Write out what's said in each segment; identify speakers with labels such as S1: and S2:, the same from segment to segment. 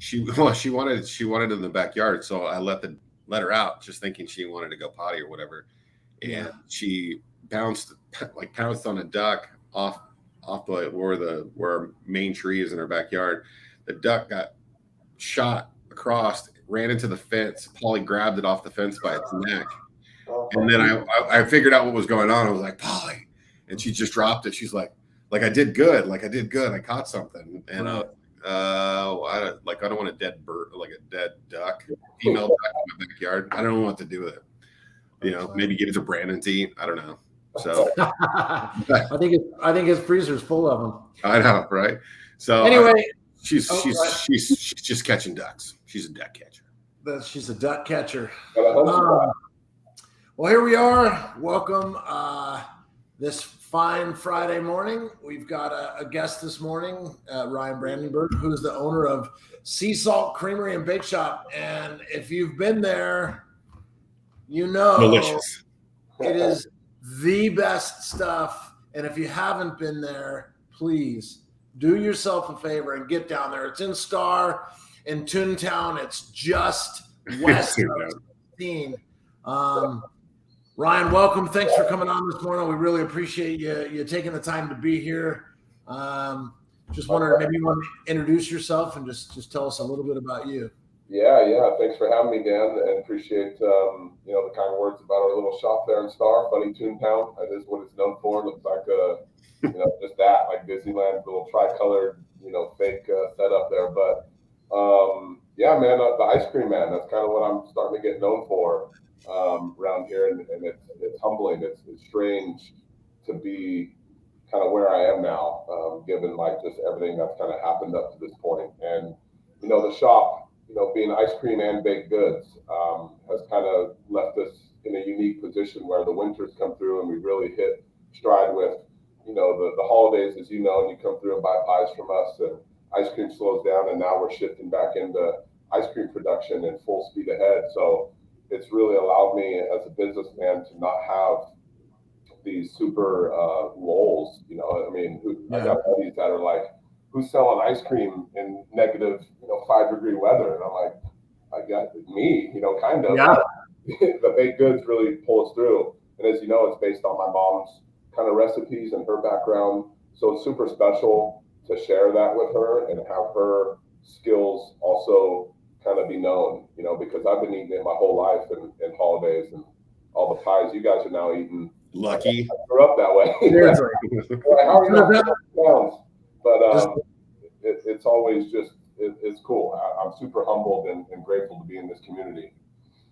S1: she wanted in the backyard, so I let her out, just thinking she wanted to go potty or whatever, and she pounced on a duck off where our main tree is in our backyard. The duck got shot across, ran into the fence. Polly grabbed it off the fence by its neck, and then I figured out what was going on. I was like, Polly, and she just dropped it. She's like I did good, I caught something, and I don't want a dead bird, like a dead duck, female duck in my backyard. I don't know what to do with it. Maybe give it to Brandon to eat. I don't know. So
S2: I think his freezer's full of them.
S1: I know, right? So
S2: anyway,
S1: she's just catching ducks. She's a duck catcher.
S2: She's a duck catcher. Well, here we are. Welcome. This fine Friday morning, we've got a guest this morning, Ryan Brandenburg, who's the owner of Sea Salt Creamery and Bake Shop. And if you've been there, you know,
S1: delicious.
S2: It is the best stuff. And if you haven't been there, please do yourself a favor and get down there. It's in Star in Toontown. It's just west of 16. Ryan, welcome. Thanks for coming on this morning. We really appreciate you taking the time to be here. Just wondering, maybe you want to introduce yourself and just tell us a little bit about you.
S3: Yeah. Thanks for having me, Dan, and appreciate the kind words about our little shop there in Star, funny Toontown. That is what it's known for. Looks like just that, like Disneyland, little tricolored, fake setup there. But man, the ice cream man. That's kind of what I'm starting to get known for around here, and it's humbling. It's strange to be kind of where I am now, given like just everything that's kind of happened up to this point. And the shop, being ice cream and baked goods, has kind of left us in a unique position where the winters come through and we really hit stride with, the holidays, as you know, and you come through and buy pies from us, and ice cream slows down, and now we're shifting back into ice cream production and full speed ahead. So it's really allowed me as a businessman to not have these super lulls. I got buddies that are like, who's selling ice cream in negative, 5-degree weather? And I'm like, I got me, kind of.
S2: Yeah.
S3: The baked goods really pull us through. And as you know, it's based on my mom's kind of recipes and her background. So it's super special to share that with her and have her skills also kind of be known, because I've been eating it my whole life and holidays and all the pies you guys are now eating.
S1: Lucky.
S3: I grew up that way. How are you not? But it's always just, it's cool. I'm super humbled and grateful to be in this community.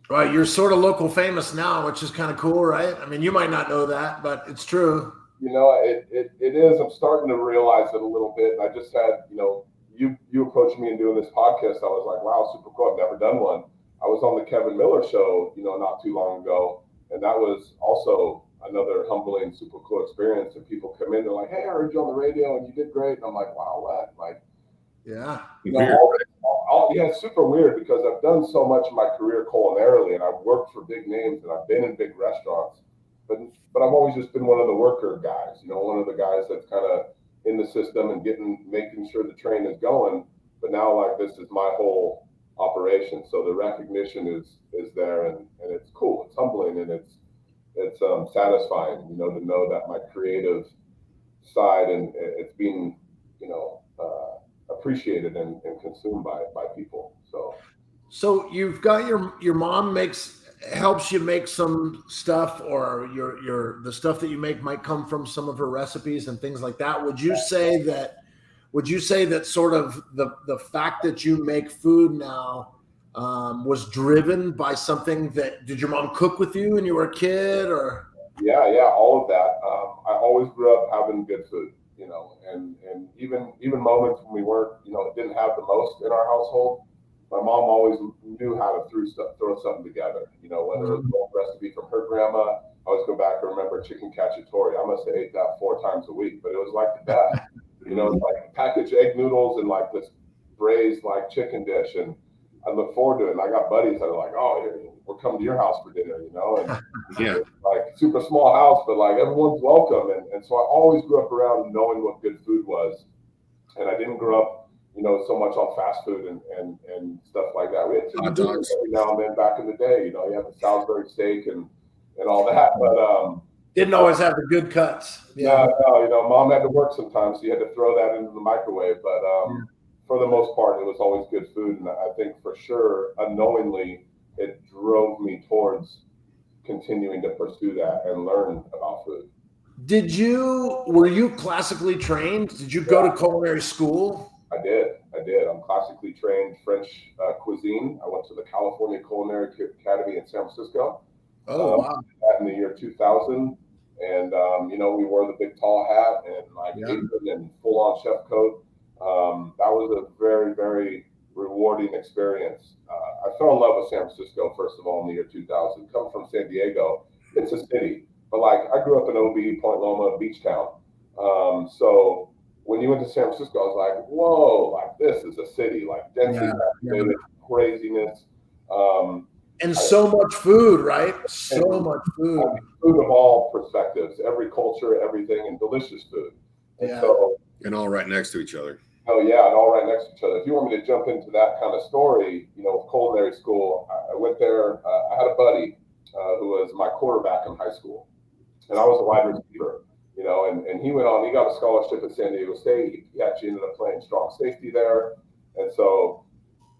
S2: Right. You're sort of local famous now, which is kind of cool, right? I mean, you might not know that, but it's true.
S3: It is. I'm starting to realize it a little bit. I just had, you approached me and doing this podcast. I was like, wow, super cool. I've never done one. I was on the Kevin Miller show, not too long ago. And that was also another humbling, super cool experience. And people come in, they're like, hey, I heard you on the radio and you did great. And I'm like, wow, what? Like,
S2: yeah.
S3: It's super weird because I've done so much of my career culinarily, and I've worked for big names and I've been in big restaurants, but I've always just been one of the worker guys, one of the guys that's kind of in the system and making sure the train is going. But now, like, this is my whole operation. So the recognition is there, and it's cool. It's humbling, and it's satisfying, to know that my creative side and it's being, appreciated and consumed by people.
S2: So you've got your mom helps you make some stuff, or the stuff that you make might come from some of her recipes and things like that. Would you say that sort of the fact that you make food now was driven by something did your mom cook with you when you were a kid, or?
S3: Yeah, all of that. I always grew up having good food, and even moments when we weren't, didn't have the most in our household, my mom always knew how to throw something together. Whether it was a recipe from her grandma, I always go back and remember chicken cacciatore. I must have ate that 4 times a week, but it was like the best. Like packaged egg noodles and like this braised like chicken dish, and I look forward to it. And I got buddies that are like, oh, we're coming to your house for dinner, and
S1: yeah,
S3: like super small house, but like everyone's welcome. And so I always grew up around knowing what good food was. And I didn't grow up so much on fast food and stuff like that. We had
S1: Hot dogs
S3: every now and then back in the day. You had the Salisbury steak and all that, but
S2: didn't always have the good cuts.
S3: Yeah. No, Mom had to work sometimes, so you had to throw that into the microwave. But for the most part, it was always good food, and I think for sure, unknowingly, it drove me towards continuing to pursue that and learn about food.
S2: Were you classically trained? Did you go to culinary school?
S3: I did. I'm classically trained French cuisine. I went to the California Culinary Academy in San Francisco.
S2: Oh, wow.
S3: In the year 2000. And, we wore the big tall hat and apron and full on chef coat. That was a very, very rewarding experience. I fell in love with San Francisco, first of all, in the year 2000. Come from San Diego, it's a city. But I grew up in OB, Point Loma, beach town. So when you went to San Francisco, I was like, whoa, this is a city, density, craziness.
S2: And so much food, right? So much food.
S3: Food of all perspectives, every culture, everything, and delicious food.
S1: And all right next to each other.
S3: Oh, yeah, and all right next to each other. If you want me to jump into that kind of story, culinary school, I went there. I had a buddy who was my quarterback in high school, and I was a wide receiver, and he went on, he got a scholarship at San Diego State. He actually ended up playing strong safety there. And so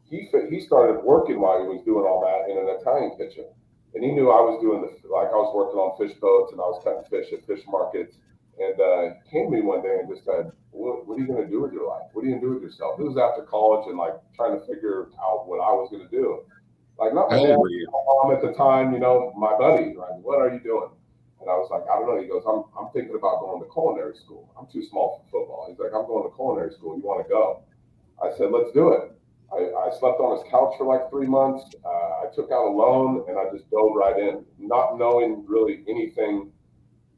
S3: he started working while he was doing all that in an Italian kitchen. And he knew I was doing I was working on fish boats and I was cutting fish at fish markets. And he came to me one day and just said, what are you going to do with your life? What are you going to do with yourself? This was after college and trying to figure out what I was going to do. Not my dad, my mom at the time, my buddy, what are you doing? And I was like, I don't know. He goes, I'm thinking about going to culinary school. I'm too small for football. He's like, I'm going to culinary school. You want to go? I said, let's do it. I slept on his couch for 3 months. I took out a loan and I just dove right in, not knowing really anything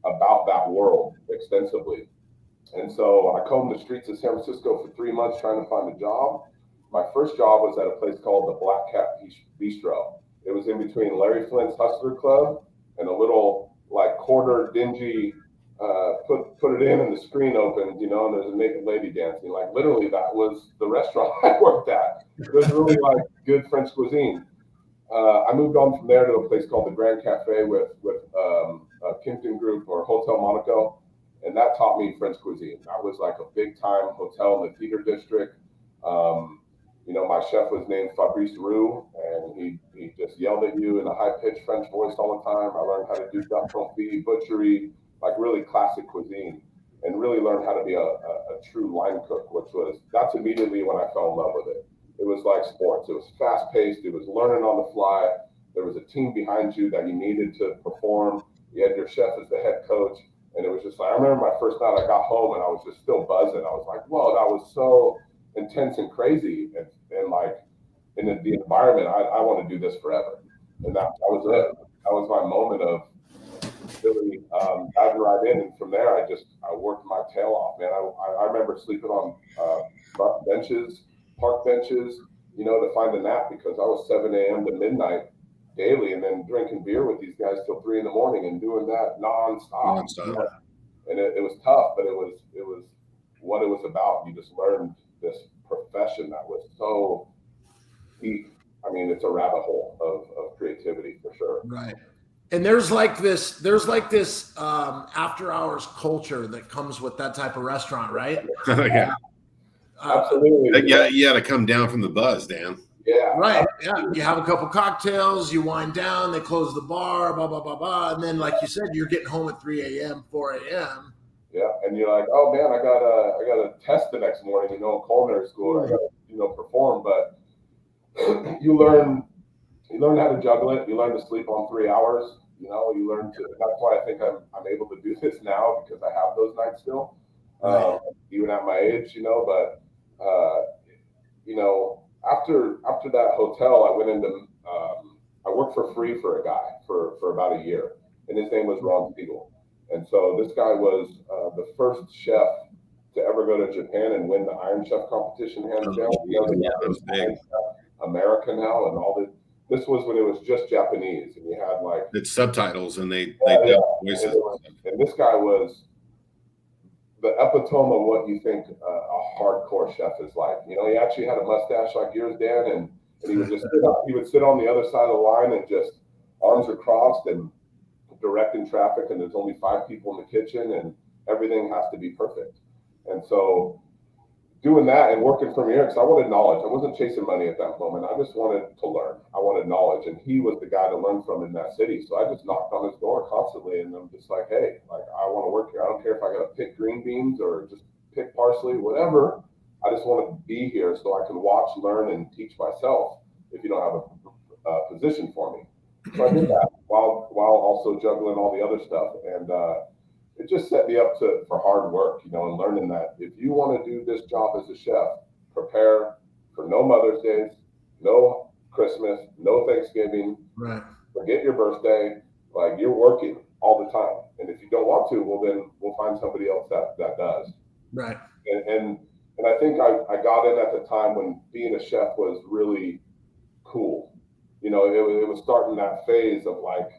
S3: about that world extensively. And so I combed the streets of San Francisco for 3 months trying to find a job. My first job was at a place called the Black Cat Bistro. It was in between Larry Flint's Hustler Club and a little quarter dingy, put it in and the screen opened, and there's a naked lady dancing. Literally that was the restaurant I worked at. It was really good French cuisine. I moved on from there to a place called the Grand Cafe with Kimpton Group or Hotel Monaco. And that taught me French cuisine. That was a big time hotel in the theater district. My chef was named Fabrice Roux, and he just yelled at you in a high-pitched French voice all the time. I learned how to do duck confit, butchery, really classic cuisine, and really learned how to be a true line cook, that's immediately when I fell in love with it. It was like sports. It was fast-paced. It was learning on the fly. There was a team behind you that you needed to perform. You had your chef as the head coach, and it was just I remember my first night I got home, and I was just still buzzing. I was like, whoa, that was so intense and crazy, and in the environment, I want to do this forever. And that was it. That was my moment of really diving right in. And from there, I worked my tail off, man. I remember sleeping on benches, park benches, to find a nap because I was 7 a.m. to midnight daily, and then drinking beer with these guys till 3 a.m. and doing that nonstop. And it was tough, but it was what it was about. You just learned this profession that was so deep. I mean, it's a rabbit hole of creativity for sure.
S2: Right. And there's this after hours culture that comes with that type of restaurant, right?
S1: Yeah.
S3: Absolutely.
S1: You got to come down from the buzz, Dan.
S3: Yeah.
S2: Right. Yeah. You have a couple cocktails, you wind down, they close the bar, blah, blah, blah, blah. And then, like you said, you're getting home at 3 a.m., 4 a.m.
S3: Yeah. And you're like, oh man, I got a test the next morning, in culinary school. I got to, perform. But you learn how to juggle it. You learn to sleep on 3 hours. You learn to. That's why I think I'm able to do this now, because I have those nights still, even at my age. But after that hotel, I went into. I worked for free for a guy for about a year, and his name was Ron Siegel. And so this guy was the first chef to ever go to Japan and win the Iron Chef competition, hands down.
S1: That was big.
S3: America now, and all this. This was when it was just Japanese, and you had
S1: it's subtitles, and they voices.
S3: And this guy was the epitome of what you think a hardcore chef is like. You know, he actually had a mustache like yours, Dan, and he would just he would sit on the other side of the line and just arms are crossed and directing traffic, and there's only 5 people in the kitchen, and everything has to be perfect. And so doing that and working from here, because I wanted knowledge. I wasn't chasing money at that moment. I just wanted to learn. I wanted knowledge, and he was the guy to learn from in that city. So I just knocked on his door constantly, and I'm just like, hey, like I want to work here. I don't care if I got to pick green beans or just pick parsley, whatever. I just want to be here so I can watch, learn, and teach myself if you don't have a position for me. So I did that while also juggling all the other stuff, and it just set me up for hard work, you know, and learning that if you want to do this job as a chef, prepare for no Mother's Days, no Christmas, no Thanksgiving,
S2: right?
S3: Forget your birthday. Like, you're working all the time, and if you don't want to, well, then we'll find somebody else that does.
S2: Right.
S3: And I think I got in at the time when being a chef was really cool. You know, it was starting that phase of like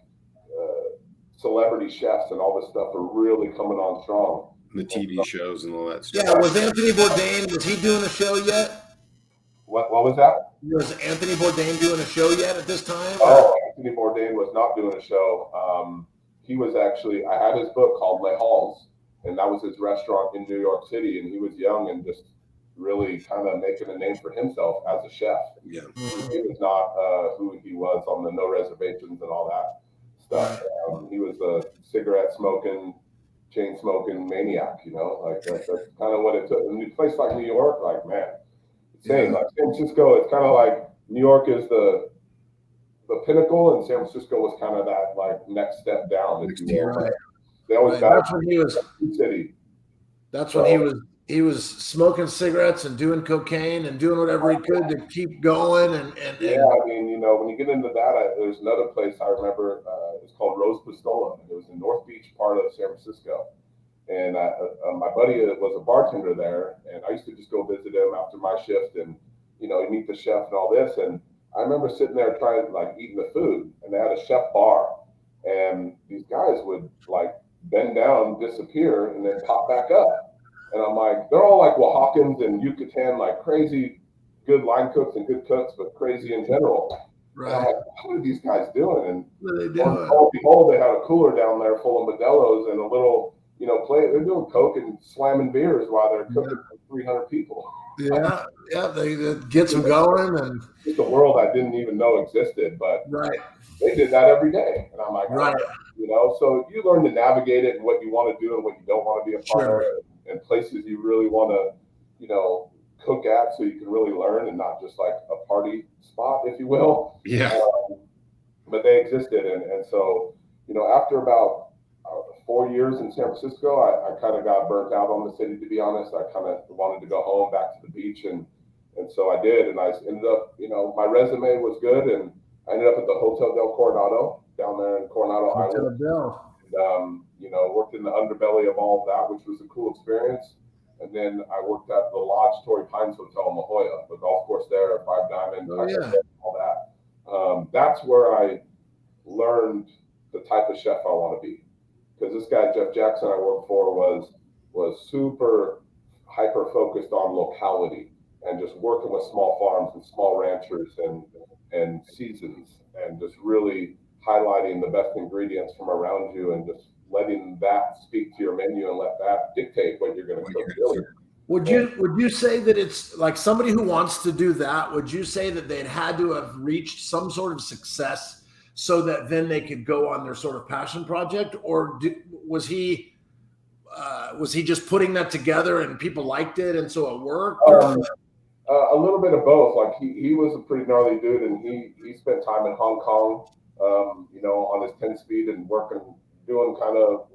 S3: celebrity chefs and all this stuff are really coming on strong.
S1: The TV shows and all that stuff.
S2: Yeah, was Anthony Bourdain, was he doing a show yet?
S3: What was that?
S2: Was Anthony Bourdain doing a show yet at this time?
S3: Oh, Anthony Bourdain was not doing a show. He was actually, I had his book called Les Halls, and that was his restaurant in New York City, and he was young and just really kind of making a name for himself as a chef.
S1: Yeah.
S3: He was not who he was on the No Reservations and all that stuff. He was a cigarette smoking, chain smoking maniac, you know, like that's kind of what it took. In a place like New York, like, man, same. Like San Francisco, it's kind of like New York is the pinnacle, and San Francisco was kind of that like next step down. If you will.
S2: Right.
S3: They always
S2: Right. That's when he was.
S3: City.
S2: That's when he was smoking cigarettes and doing cocaine and doing whatever he could to keep going. And
S3: yeah, I mean, you know, when you get into that, there's another place I remember. It's called Rose Pistola. It was in North Beach part of San Francisco, and my buddy was a bartender there, and I used to just go visit him after my shift, and you know, you meet the chef and all this. And I remember sitting there trying like eating the food, and they had a chef bar, and these guys would like bend down, disappear, and then pop back up. And I'm like, they're all like Oaxacans and Yucatan, like crazy good line cooks and good cooks, but crazy in general. Right. And I'm like, what are these guys doing? And
S2: what are they doing?
S3: Behold, they had a cooler down there full of Modelo's and a little, you know, plate. They're doing coke and slamming beers while they're cooking for 300 people.
S2: Yeah, that gets them going. And
S3: it's a world I didn't even know existed, but
S2: right.
S3: They did that every day. And I'm like,
S2: right.
S3: You know, so you learn to navigate it and what you want to do and what you don't want to be a part of, and places you really want to, you know, cook at so you can really learn and not just like a party spot, if you will.
S1: Yeah.
S3: But they existed. And so, you know, after about 4 years in San Francisco, I kind of got burnt out on the city, to be honest. I kind of wanted to go home, back to the beach. And so I did. And I ended up, you know, my resume was good. And I ended up at the Hotel del Coronado down there in Coronado Island. And, you know, worked in the underbelly of all of that, which was a cool experience. And then I worked at the Lodge Torrey Pines Hotel in La Jolla, the golf course there, Five Diamond, all that. That's where I learned the type of chef I want to be. Because this guy, Jeff Jackson, I worked for was super hyper focused on locality and just working with small farms and small ranchers and seasons, and just really highlighting the best ingredients from around you and just letting that speak to your menu and let that dictate what you're going to cook. Really.
S2: Would you say that it's like somebody who wants to do that? Would you say that they'd had to have reached some sort of success so that then they could go on their sort of passion project, or was he just putting that together and people liked it and so it worked?
S3: A little bit of both. Like he was a pretty gnarly dude, and he spent time in Hong Kong, you know, on his 10-speed and working, doing kind of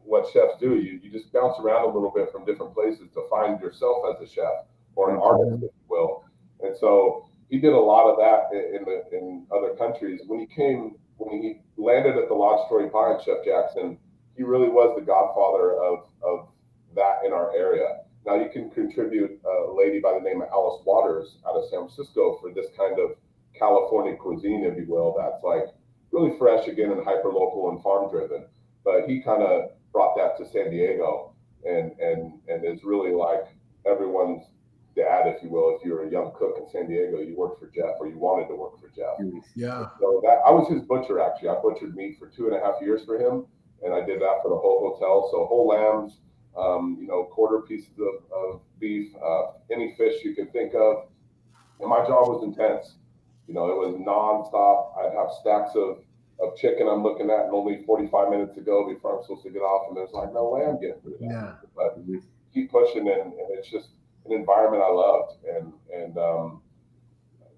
S3: what chefs do. You just bounce around a little bit from different places to find yourself as a chef or an artist, if you will. And so he did a lot of that in other countries. When he landed at the Lodge Torrey Pines, Chef Jackson, he really was the godfather of that in our area. Now you can contribute a lady by the name of Alice Waters out of San Francisco for this kind of California cuisine, if you will, that's like really fresh again and hyper local and farm driven. But he kind of brought that to San Diego and is really like everyone's dad, if you will. If you're a young cook in San Diego, you worked for Jeff, or you wanted to work for Jeff.
S2: Yeah.
S3: So I was his butcher, actually. I butchered meat for 2.5 years for him, and I did that for the whole hotel. So whole lambs, quarter pieces of beef, any fish you can think of. And my job was intense. It was nonstop. I'd have stacks of chicken I'm looking at, and only 45 minutes to go before I'm supposed to get off. And there's like no way I'm getting through that.
S2: Yeah.
S3: But keep pushing, and it's just an environment I loved, and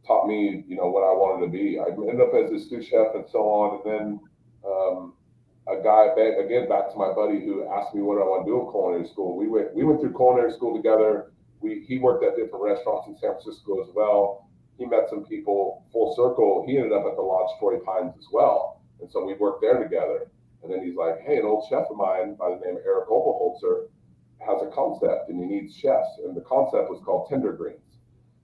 S3: taught me, what I wanted to be. I ended up as a sous chef and so on, and then a guy, again, back to my buddy who asked me what I want to do in culinary school. We went through culinary school together. He worked at different restaurants in San Francisco as well. He met some people, full circle. He ended up at the Lodge Torrey Pines as well. And so we worked there together. And then he's like, hey, an old chef of mine by the name of Eric Oberholzer has a concept and he needs chefs. And the concept was called Tender Greens.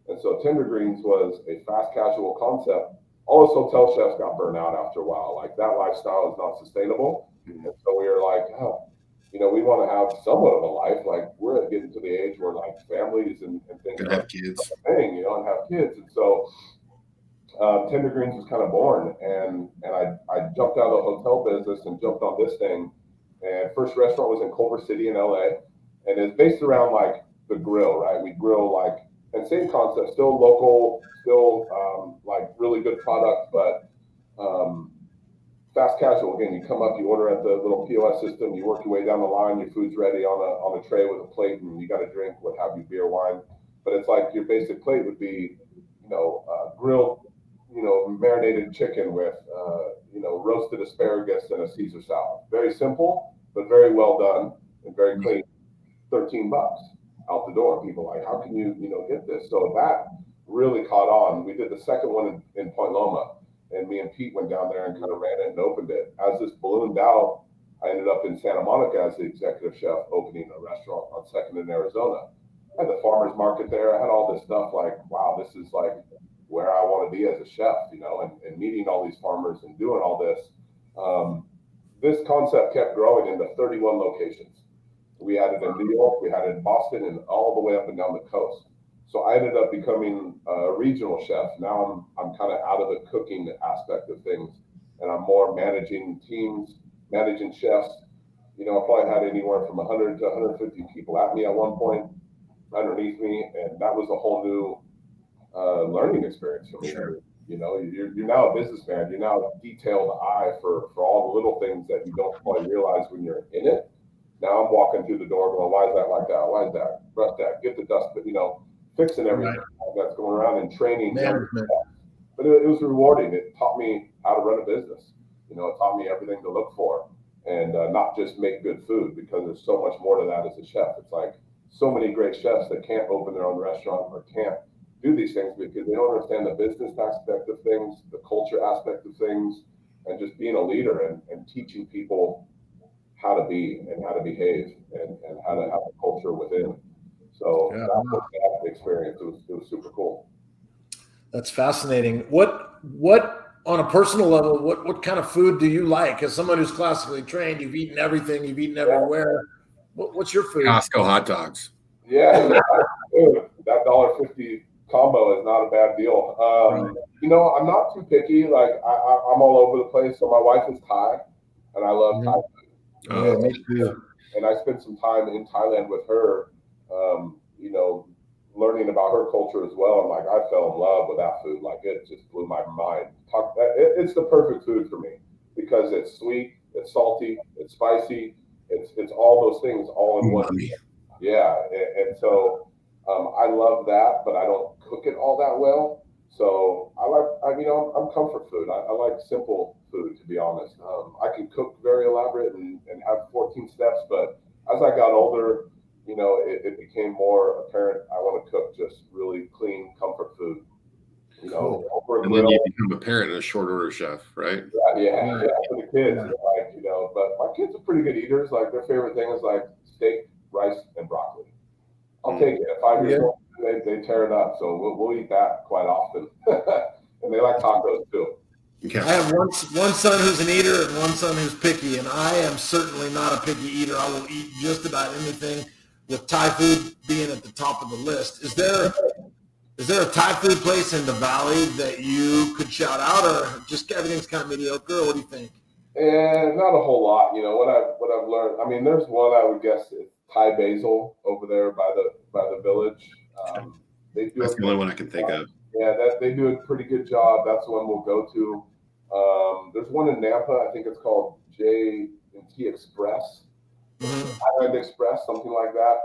S3: And so Tender Greens was a fast casual concept. All those hotel chefs got burned out after a while. Like, that lifestyle is not sustainable. And so we were like, we want to have somewhat of a life. Like, we're getting to the age where like families and things
S1: Gonna have kids.
S3: Thing, and have kids. And so Tender Greens was kind of born, and I jumped out of the hotel business and jumped on this thing. And first restaurant was in Culver City in LA, and it's based around like the grill, right? We grill like, and same concept, still local, still like really good product, but fast casual. Again, you come up, you order at the little POS system, you work your way down the line, your food's ready on a tray with a plate, and you got a drink, what have you, beer, wine. But it's like your basic plate would be, grilled, marinated chicken with, roasted asparagus and a Caesar salad. Very simple, but very well done and very clean. $13 out the door. People are like, how can you, get this? So that really caught on. We did the second one in Point Loma, and me and Pete went down there and kind of ran it and opened it. As this ballooned out, I ended up in Santa Monica as the executive chef, opening a restaurant on 2nd in Arizona. I had the farmer's market there. I had all this stuff like, wow, this is like where I want to be as a chef, and meeting all these farmers and doing all this. This concept kept growing into 31 locations. We had it in New York, we had it in Boston, and all the way up and down the coast. So I ended up becoming a regional chef. Now I'm kind of out of the cooking aspect of things, and I'm more managing teams, managing chefs. I probably had anywhere from 100 to 150 people at me at one point, underneath me, and that was a whole new learning experience for me.
S1: Sure.
S3: You're now a businessman. You're now a detailed eye for all the little things that you don't probably realize when you're in it. Now I'm walking through the door going, why is that like that? Why is that? Brush that, get the dust, but fixing everything that's going around and training. But it was rewarding. It taught me how to run a business. It taught me everything to look for, and not just make good food, because there's so much more to that as a chef. It's like so many great chefs that can't open their own restaurant or can't do these things because they don't understand the business aspect of things, the culture aspect of things, and just being a leader and teaching people how to be and how to behave and how to have a culture within. So that was that experience. It was super cool.
S2: That's fascinating. What on a personal level, what kind of food do you like? As someone who's classically trained, you've eaten everything, you've eaten everywhere. What's your food?
S1: Costco hot dogs.
S3: Yeah, that $1.50 combo is not a bad deal. I'm not too picky. Like I'm all over the place. So my wife is Thai, and I love Thai food.
S2: Me too.
S3: And I spent some time in Thailand with her, learning about her culture as well. And like, I fell in love with that food. Like, it just blew my mind. It's the perfect food for me because it's sweet, it's salty, it's spicy, it's all those things all in one. Yeah, and so I love that, but I don't cook it all that well. So I'm comfort food. I like simple food, to be honest. I can cook very elaborate and have 14 steps, but as I got older, it became more apparent I want to cook just really clean comfort food. Over
S1: and then you become a parent and a short order chef, right?
S3: Yeah, for the kids, but my kids are pretty good eaters. Like, their favorite thing is like steak, rice, and broccoli. I'll take it. At 5 years old, they tear it up. So we'll eat that quite often. And they like tacos too.
S2: Okay. I have one son who's an eater and one son who's picky, and I am certainly not a picky eater. I will eat just about anything. with Thai food being at the top of the list, is there a Thai food place in the Valley that you could shout out, or just everything's kind of mediocre? Or what do you think?
S3: And not a whole lot, what I've learned. I mean, there's one I would guess is Thai Basil over there by the village. They do
S1: That's the only one I can think of.
S3: Yeah, they do a pretty good job. That's the one we'll go to. There's one in Nampa. I think it's called J&T Express, Island Express, something like that.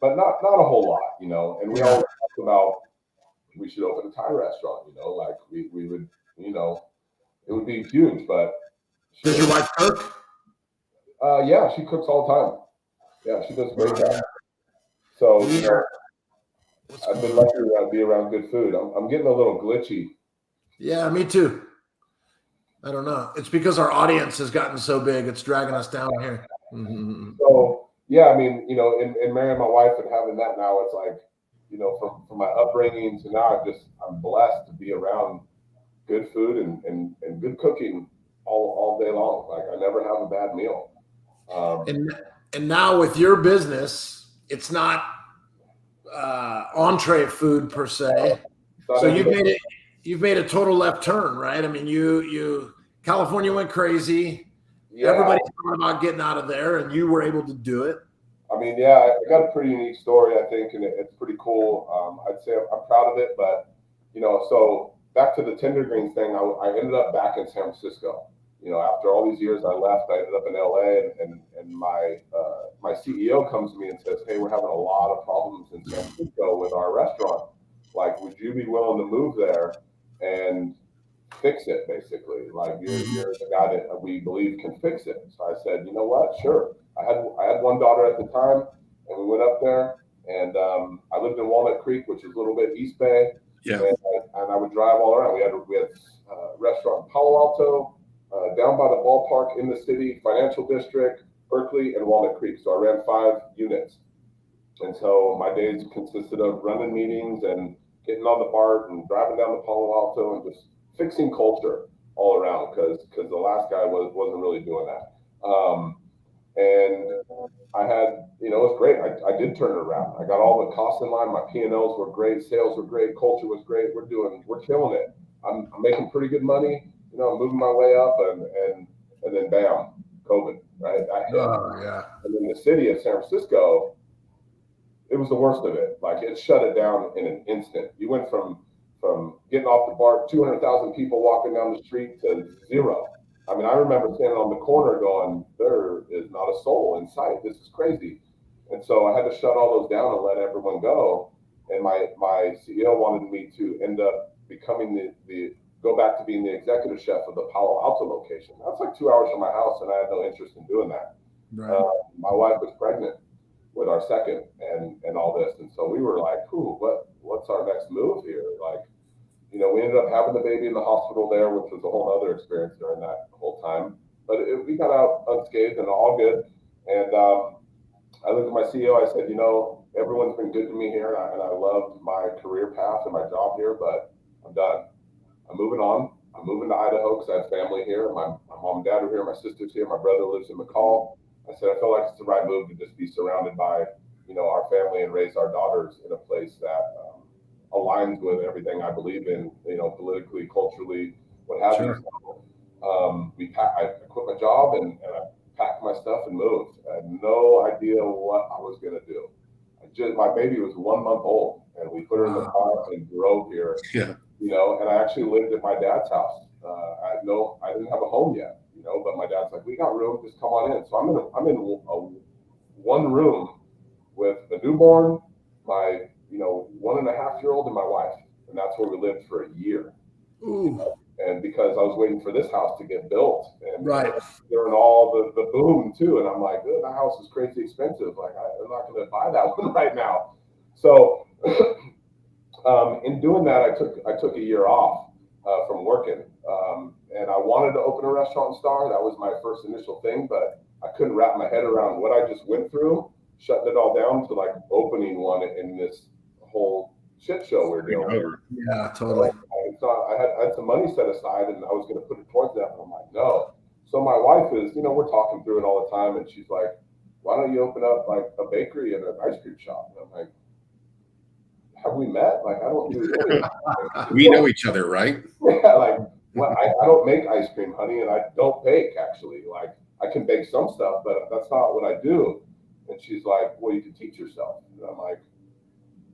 S3: But not a whole lot, And we always talk about we should open a Thai restaurant, like we would, it would be huge. But
S2: does your wife cook?
S3: Yeah, she cooks all the time. Yeah, she does a great job. So I've been lucky to be around good food. I'm getting a little glitchy.
S2: Yeah, me too. I don't know. It's because our audience has gotten so big; it's dragging us down here. Mm-hmm.
S3: So yeah, I mean, in marrying my wife and having that now, it's like, from my upbringing to now, I'm blessed to be around good food and good cooking all day long. Like I never have a bad meal.
S2: And now with your business, it's not entree food per se. So you've made a total left turn, right? I mean, you California went crazy. Yeah. Everybody's talking about getting out of there, and you were able to do it.
S3: I mean, yeah, I got a pretty unique story, I think, and it's pretty cool. I'd say I'm proud of it, but so back to the Tender Greens thing, I ended up back in San Francisco. After all these years I left, I ended up in LA, and my CEO comes to me and says, "Hey, we're having a lot of problems in San Francisco with our restaurant. Like, would you be willing to move there and fix it, basically? Like, you're the guy that we believe can fix it." So I said, "You know what? Sure." I had one daughter at the time, and we went up there, and I lived in Walnut Creek, which is a little bit East Bay.
S1: Yeah.
S3: And I would drive all around. We had a restaurant in Palo Alto, down by the ballpark in the city, Financial District, Berkeley, and Walnut Creek. So I ran 5 units. And so my days consisted of running meetings and getting on the BART and driving down to Palo Alto and just fixing culture all around because the last guy wasn't really doing that. And I had, it was great. I did turn it around. I got all the costs in line. My P&Ls were great. Sales were great. Culture was great. We're killing it. I'm making pretty good money. I'm moving my way up, and then bam, COVID, right?
S2: Yeah.
S3: And in the city of San Francisco, it was the worst of it. Like, it shut it down in an instant. You went from getting off the BART, 200,000 people walking down the street to 0. I mean, I remember standing on the corner going, there is not a soul in sight. This is crazy. And so I had to shut all those down and let everyone go. And my CEO wanted me to end up becoming go back to being the executive chef of the Palo Alto location. That's like 2 hours from my house, and I had no interest in doing that. Right. My wife was pregnant with our second and all this. And so we were like, what's our next move here? Like, we ended up having the baby in the hospital there, which was a whole other experience during that whole time. But we got out unscathed and all good. And I looked at my CEO. I said, everyone's been good to me here, and I loved my career path and my job here, but I'm done. I'm moving on. I'm moving to Idaho because I have family here. My mom and dad are here. My sister's here. My brother lives in McCall. I said, I feel like it's the right move to just be surrounded by, our family and raise our daughters in a place that aligns with everything I believe in, politically, culturally, what have you. So, I quit my job and I packed my stuff and moved. I had no idea what I was going to do. My baby was 1 month old, and we put her in the car and drove here. Yeah. And I actually lived at my dad's house. I didn't have a home yet, but my dad's like, we got room, just come on in. So I'm in one room with a newborn, my 1.5-year-old, and my wife, and that's where we lived for a year. Ooh. And because I was waiting for this house to get built, and during all the boom too, and I'm like, that house is crazy expensive. Like, I'm not going to buy that one right now. So. In doing that, I took a year off from working, and I wanted to open a restaurant in Star. That was my first initial thing, but I couldn't wrap my head around what I just went through, shutting it all down to like opening one in this whole shit show we're doing.
S2: Yeah, totally.
S3: So I had some money set aside, and I was going to put it towards that, but I'm like, no. So my wife is, we're talking through it all the time, and she's like, why don't you open up like a bakery and an ice cream shop? And I'm like, have we met? Like, I don't do anything.
S1: We know each other, right?
S3: Yeah, like, well, I don't make ice cream, honey, and I don't bake, actually. Like, I can bake some stuff, but that's not what I do. And she's like, well, you can teach yourself. And I'm like,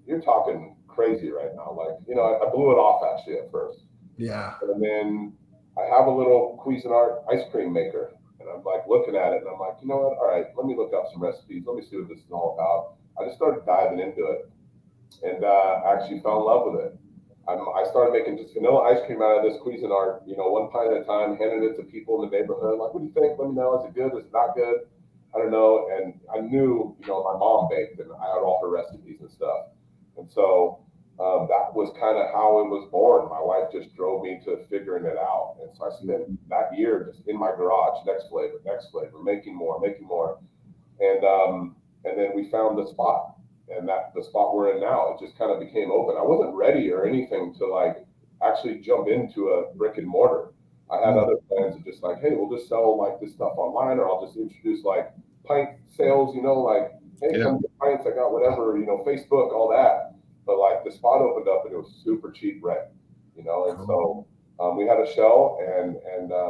S3: you're talking crazy right now. Like, I blew it off actually at first.
S2: Yeah.
S3: And then I have a little Cuisinart ice cream maker. And I'm like looking at it and I'm like, you know what? All right, let me look up some recipes. Let me see what this is all about. I just started diving into it and actually fell in love with it. I started making just vanilla ice cream out of this Cuisinart, one pint at a time, handing it to people in the neighborhood. Like, what do you think? Let me know. Is it good? Is it not good? I don't know. And I knew, my mom baked and I had all her recipes and stuff. And so that was kind of how it was born. My wife just drove me to figuring it out. And so I spent that year just in my garage, next flavor, making more. And then we found the spot. And the spot we're in now, it just kind of became open. I wasn't ready or anything to like actually jump into a brick and mortar. I had other plans of just like, hey, we'll just sell like this stuff online, or I'll just introduce like pint sales, like, hey, come get pints, I got whatever, Facebook, all that. But like the spot opened up and it was super cheap rent, and so we had a shell and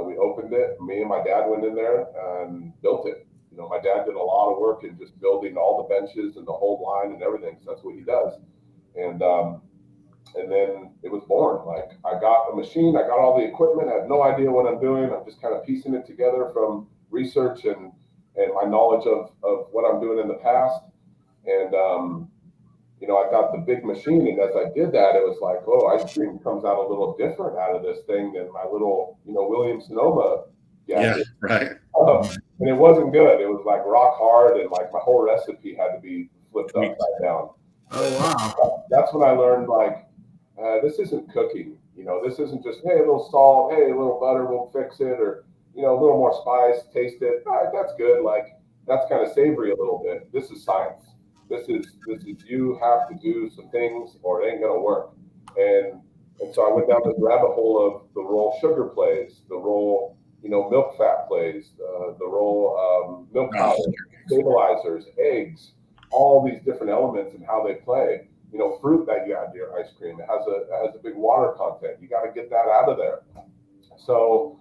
S3: we opened it. Me and my dad went in there and built it. My dad did a lot of work in just building all the benches and the whole line and everything. So that's what he does. And then it was born. Like I got a machine, I got all the equipment. I have no idea what I'm doing. I'm just kind of piecing it together from research and my knowledge of what I'm doing in the past. And, I got the big machine. And as I did that, it was like, oh, ice cream comes out a little different out of this thing than my little, Williams Sonoma.
S1: Yeah, right.
S3: And it wasn't good. It was like rock hard, and like my whole recipe had to be flipped upside down.
S2: Oh wow!
S3: That's when I learned like this isn't cooking. This isn't just hey a little salt, hey a little butter, we'll fix it, or a little more spice, taste it. All right, that's good. Like that's kind of savory a little bit. This is science. This is you have to do some things or it ain't gonna work. And so I went down this rabbit hole of the role sugar plays, the role milk fat plays, the role milk powder, stabilizers, eggs, all these different elements and how they play. Fruit that you add to your ice cream, it has a big water content. You got to get that out of there. So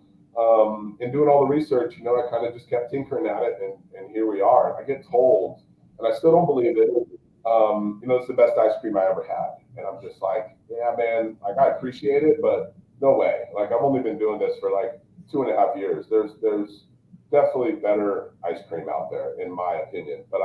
S3: in doing all the research, I kind of just kept tinkering at it, and here we are. I get told, and I still don't believe it. It's the best ice cream I ever had, and I'm just like, yeah, man, like I appreciate it, but no way. Like I've only been doing this for like 2.5 years. There's definitely better ice cream out there, in my opinion. But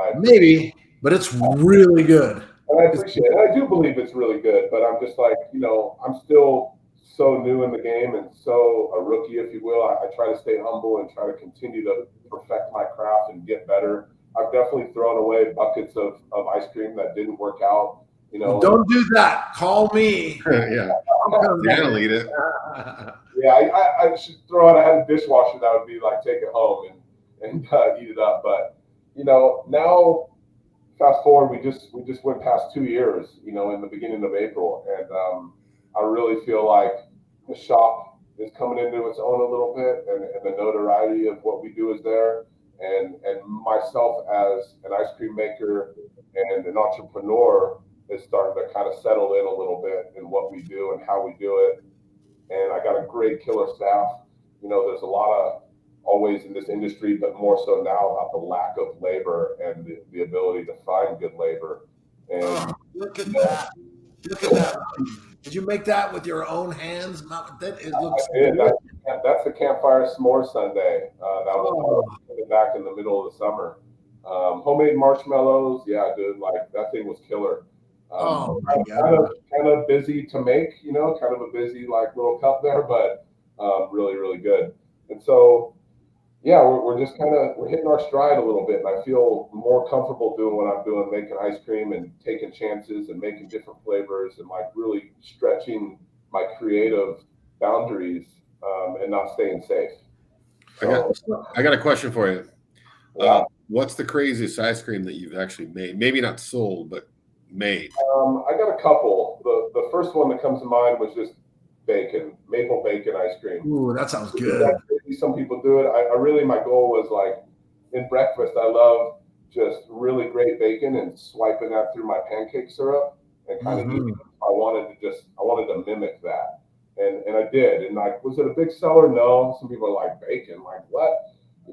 S2: but it's really good.
S3: And I appreciate it. And I do believe it's really good, but I'm just like, I'm still so new in the game and so a rookie, if you will. I try to stay humble and try to continue to perfect my craft and get better. I've definitely thrown away buckets of ice cream that didn't work out.
S2: Don't do that. Call me.
S1: Yeah. Dan will eat it.
S3: Yeah, I should throw it. I had a dishwasher that would be like take it home and eat it up. But now fast forward, we just went past 2 years. In the beginning of April, and I really feel like the shop is coming into its own a little bit, and the notoriety of what we do is there. And myself as an ice cream maker and an entrepreneur is starting to kind of settle in a little bit in what we do and how we do it. And I got a great killer staff. There's a lot of always in this industry, but more so now about the lack of labor and the ability to find good labor. And
S2: look at that. Look at that. Did you make that with your own hands? It looks good.
S3: That's the Campfire S'more Sundae. That was back in the middle of the summer. Homemade marshmallows. Yeah, dude, like that thing was killer.
S2: My God.
S3: Kind of busy to make, kind of a busy like little cup there, but really, really good. And so, yeah, we're just we're hitting our stride a little bit, and I feel more comfortable doing what I'm doing, making ice cream and taking chances and making different flavors and like really stretching my creative boundaries and not staying safe. So,
S1: I got a question for you.
S3: Yeah.
S1: What's the craziest ice cream that you've actually made? Maybe not sold, but made.
S3: I got a couple. The first one that comes to mind was just maple bacon ice cream.
S2: Ooh, that sounds good.
S3: Some people do it. I really, my goal was like in breakfast, I love just really great bacon and swiping that through my pancake syrup and kind of eating it. I wanted to mimic that. And I did. And like, was it a big seller? No. Some people are like, bacon, like what?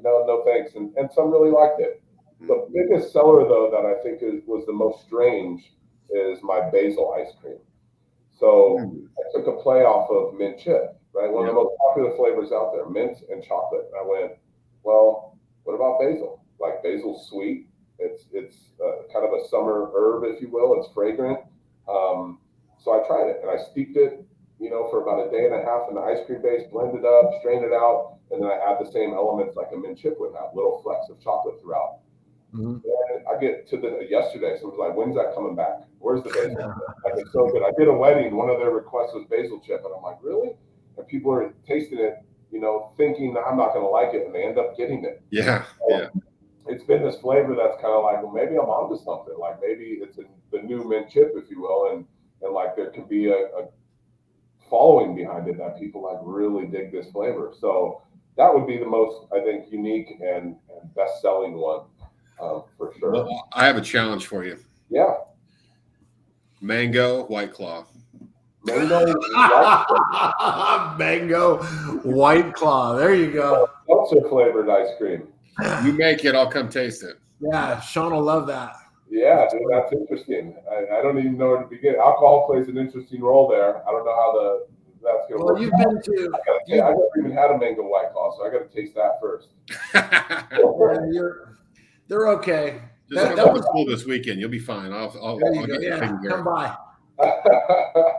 S3: No thanks. And some really liked it. The biggest seller though that I think was the most strange is my basil ice cream. So I took a play off of mint chip, right? One of the most popular flavors out there, mint and chocolate. And I went, well, what about basil? Like basil's sweet. It's kind of a summer herb, if you will. It's fragrant. So I tried it and I steeped it, for about a day and a half in the ice cream base, blend it up, strain it out, and then I add the same elements like a mint chip would have, little flecks of chocolate throughout. And I get to yesterday, someone's like, when's that coming back? Where's the basil chip? Like, it's so good. I did a wedding, one of their requests was basil chip, and I'm like, really? And people are tasting it, thinking that I'm not going to like it, and they end up getting it. So it's been this flavor that's kind of like, well, maybe I'm onto something. Like maybe it's the new mint chip, if you will, and like there could be a following behind it that people like really dig this flavor. So that would be the most, I think, unique and best-selling one for sure.
S1: Well, I have a challenge for you.
S3: Yeah.
S1: Mango White Claw.
S2: Mango White Claw. There you go.
S3: Seltzer flavored ice cream.
S1: You make it, I'll come taste it.
S2: Yeah, Sean will love that.
S3: Yeah, dude, that's interesting. I don't even know where to begin. Alcohol plays an interesting role there. I don't know how that's going to work.
S2: You've been to.
S3: I've never even had a mango White Claw, so I got to taste that first.
S2: They're okay.
S1: Just come to school this weekend. You'll be fine. I'll get you taken care
S2: come
S1: of.
S2: by.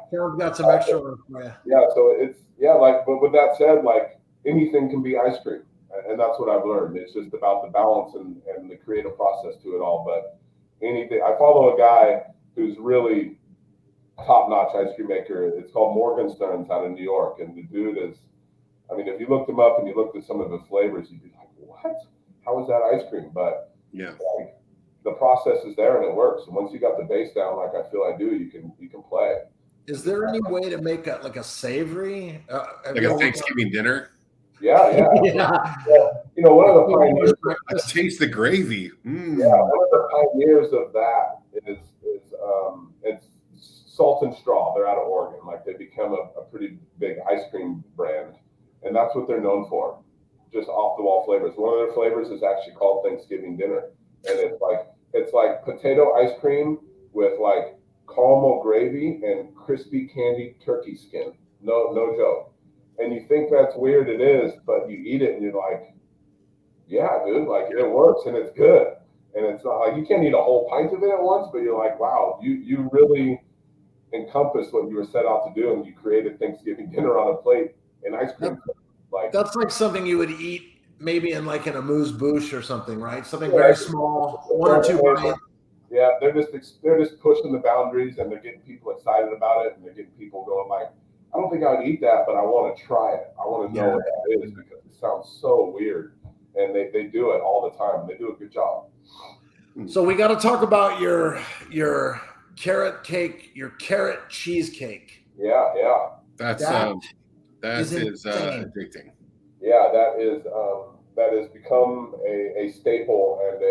S2: Sean's got some extra ones for you.
S3: Yeah, so it's but with that said, like anything can be ice cream, and that's what I've learned. It's just about the balance and the creative process to it all. But anything, I follow a guy who's really top-notch ice cream maker. It's called Morgenstern's out of New York, and the dude is, I mean, if you looked him up and you looked at some of the flavors, you'd be like, what? How is that ice cream? But like, the process is there and it works. And once you got the base down, like I feel I do, you can play.
S2: Is there any way to make a savory,
S1: like a Thanksgiving dinner?
S3: Yeah. One of the pioneers.
S1: Taste the gravy.
S3: Yeah, one of the pioneers of that is it's Salt and Straw. They're out of Oregon. Like they become a pretty big ice cream brand, and that's what they're known for. Just off the wall flavors. One of their flavors is actually called Thanksgiving dinner, and it's like potato ice cream with like caramel gravy and crispy candied turkey skin. No joke. And you think that's weird, it is, but you eat it and you're like, yeah, dude, like it works and it's good. And it's not like you can't eat a whole pint of it at once, but you're like, wow, you really encompassed what you were set out to do, and you created Thanksgiving dinner on a plate and ice cream. Like
S2: that's like something you would eat maybe in like an amuse-bouche or something, right? Something very small, one or two bites.
S3: Yeah, they're just pushing the boundaries, and they're getting people excited about it, and they're getting people going like, I don't think I would eat that, but I want to try it. I want to know what that is because it sounds so weird. And they do it all the time. They do a good job.
S2: So we got to talk about your carrot cake, your carrot cheesecake.
S3: Yeah.
S1: That is addicting.
S3: Yeah, that has become a staple and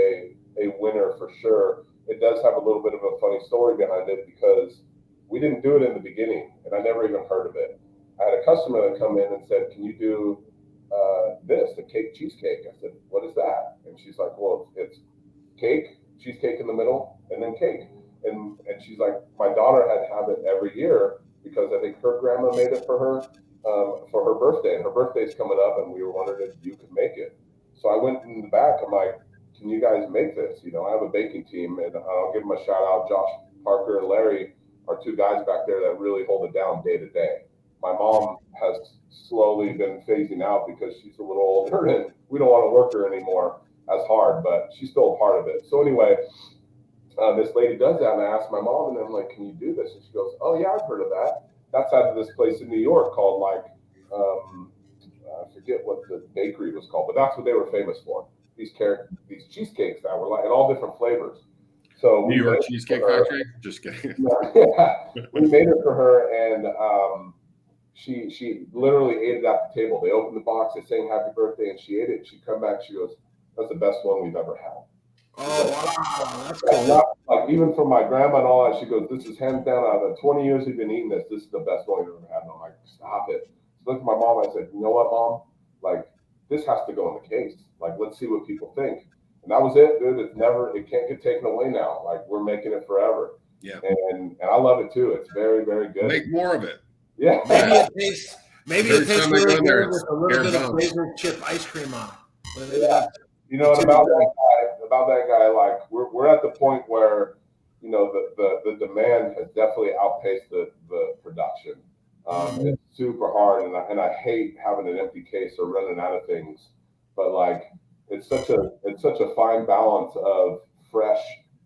S3: a winner for sure. It does have a little bit of a funny story behind it because we didn't do it in the beginning, and I never even heard of it. I had a customer that come in and said, "Can you do the cake cheesecake?" I said, "What is that?" And she's like, "Well, it's cake, cheesecake in the middle, and then cake." And she's like, "My daughter had to have it every year because I think her grandma made it for her birthday, and her birthday's coming up, and we were wondering if you could make it." So I went in the back. I'm like, "Can you guys make this?" I have a baking team, and I'll give them a shout out. Josh Parker and Larry are two guys back there that really hold it down day to day. My mom has slowly been phasing out because she's a little older and we don't want to work her anymore as hard, but she's still a part of it. So anyway, this lady does that, and I asked my mom, and I'm like, "Can you do this?" And she goes, "Oh yeah, I've heard of that. That's out of this place in New York called I forget what the bakery was called, but that's what they were famous for. These cheesecakes that were like in all different flavors." So
S1: New York Cheesecake Factory? Just kidding.
S3: Yeah, we made it for her, and she literally ate it at the table. They opened the box, they sang happy birthday, and she ate it. She'd come back, she goes, "That's the best one we've ever had."
S2: Oh, wow. That's
S3: Like,
S2: cool.
S3: not, like even from my grandma and all that, she goes, "This is hands down out of the 20 years we've been eating this. This is the best one we've ever had." And I'm like, "Stop it!" So I looked at my mom. I said, "You know what, Mom? Like this has to go in the case. Like let's see what people think." And that was it, dude. It can't get taken away now. Like we're making it forever.
S1: Yeah.
S3: And I love it too. It's very, very good.
S1: Make more of it.
S3: Yeah.
S2: Maybe
S1: Every
S2: it tastes
S1: time I go
S2: really
S1: in there,
S2: good with
S1: it's
S2: a little bit
S1: bare
S2: of
S1: bones.
S2: Blazer chip ice cream on it.
S3: Yeah. You know, and about that guy, like we're at the point where, you know, the demand has definitely outpaced the production. It's super hard, and I hate having an empty case or running out of things. But like, it's such a fine balance of fresh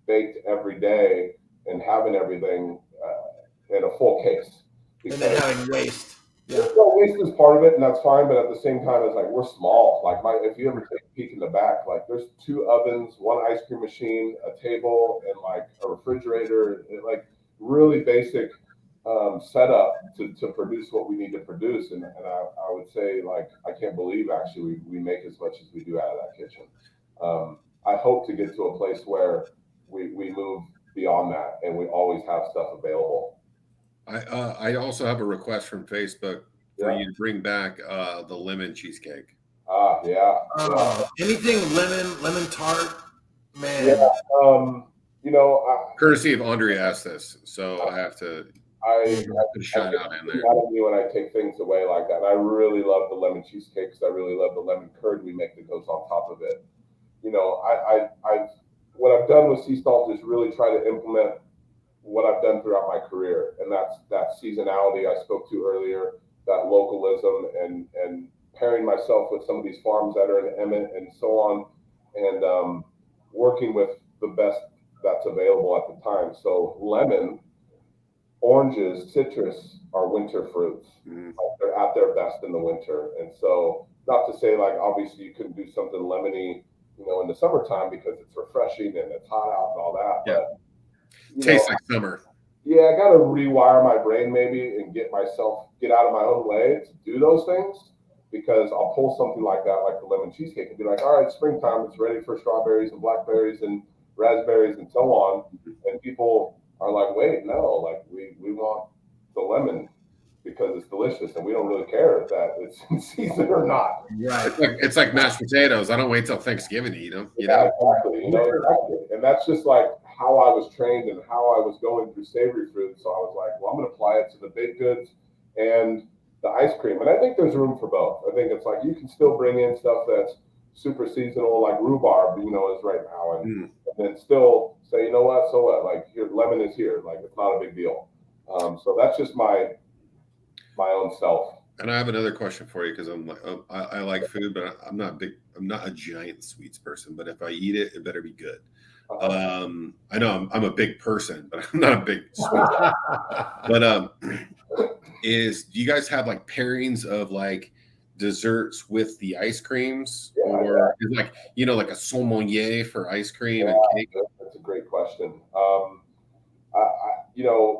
S3: baked every day and having everything in a full case.
S2: And then having waste.
S3: Yeah. Well, waste is part of it, and that's fine. But at the same time, it's like we're small. Like if you ever take a peek in the back, like there's 2 ovens, 1 ice cream machine, a table, and like a refrigerator. And, like really basic setup to produce what we need to produce. And I would say like I can't believe actually we make as much as we do out of that kitchen. I hope to get to a place where we move beyond that and we always have stuff available.
S1: I also have a request from Facebook for you to bring back the lemon cheesecake.
S3: Yeah.
S2: Anything lemon tart, man.
S3: Yeah. You know,
S1: Courtesy of Andrea asked this, so I have to put a shout out in there.
S3: Out of me when I take things away like that. And I really love the lemon cheesecake because I really love the lemon curd we make that goes on top of it. You know, what I've done with Sea Salt is really try to implement what I've done throughout my career, and that's that seasonality I spoke to earlier, that localism, and pairing myself with some of these farms that are in Emmett and so on, and working with the best that's available at the time. So lemon, oranges, citrus are winter fruits. Like they're at their best in the winter, and so not to say like obviously you couldn't do something lemony, you know, in the summertime because it's refreshing and it's hot out and all that, but
S1: tastes like summer.
S3: Yeah, I got to rewire my brain maybe and get out of my own way to do those things, because I'll pull something like that, like the lemon cheesecake, and be like, all right, springtime, it's ready for strawberries and blackberries and raspberries and so on. And people are like, wait, no, like we want the lemon because it's delicious and we don't really care if that it's in season or not.
S2: Right.
S1: It's like mashed potatoes. I don't wait till Thanksgiving to eat them. You
S3: Yeah,
S1: know?
S3: exactly. You know, exactly. And that's just like how I was trained and how I was going through savory food. So I was like, well, I'm going to apply it to the baked goods and the ice cream. And I think there's room for both. I think it's like you can still bring in stuff that's super seasonal, like rhubarb, you know, is right now, and then still say, you know what, so what? Like here, lemon is here. Like it's not a big deal. So that's just my own self.
S1: And I have another question for you because I like food, but I'm not a giant sweets person. But if I eat it, it better be good. I know I'm a big person, but I'm not a big sweet. But do you guys have like pairings of like desserts with the ice creams, or is like like a sommelier for ice cream and cake?
S3: That's a great question.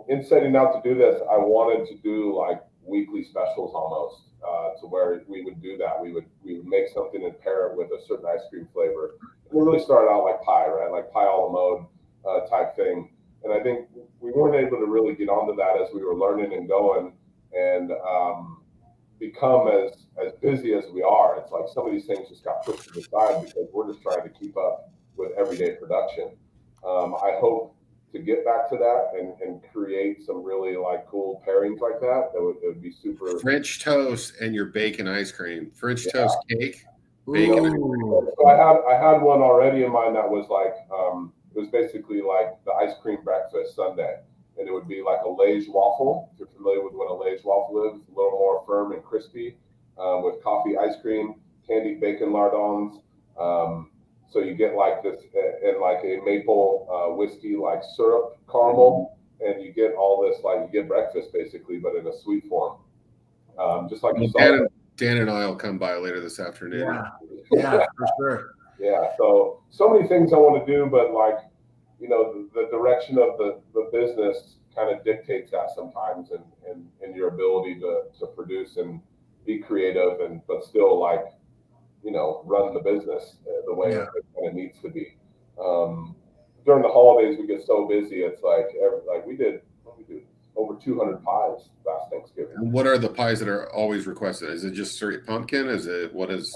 S3: In setting out to do this, I wanted to do like weekly specials almost, to where we would do that. We would make something and pair it with a certain ice cream flavor. And we really started out like pie, right? Like pie a la mode type thing. And I think we weren't able to really get onto that as we were learning and going and become as busy as we are. It's like some of these things just got pushed to the side because we're just trying to keep up with everyday production. I hope to get back to that and create some really like cool pairings like that. It would be super.
S1: French toast and your bacon ice cream. French toast cake, bacon.
S3: So I had one already in mind that was like it was basically like the ice cream breakfast sundae, and it would be like a Lay's waffle. If you're familiar with what a Lay's waffle is, it's a little more firm and crispy, with coffee ice cream, candied bacon lardons. So you get like this and like a maple whiskey like syrup caramel, and you get all this like you get breakfast basically, but in a sweet form. Just like
S1: Dan and I will come by later this afternoon.
S2: Yeah, for sure.
S3: Yeah, so many things I want to do, but like the direction of the business kind of dictates that sometimes, and your ability to produce and be creative but still like run the business the way it kind of needs to be. During the holidays, we get so busy. It's like we did over 200 pies last Thanksgiving.
S1: And what are the pies that are always requested? Is it just straight pumpkin? Is it what's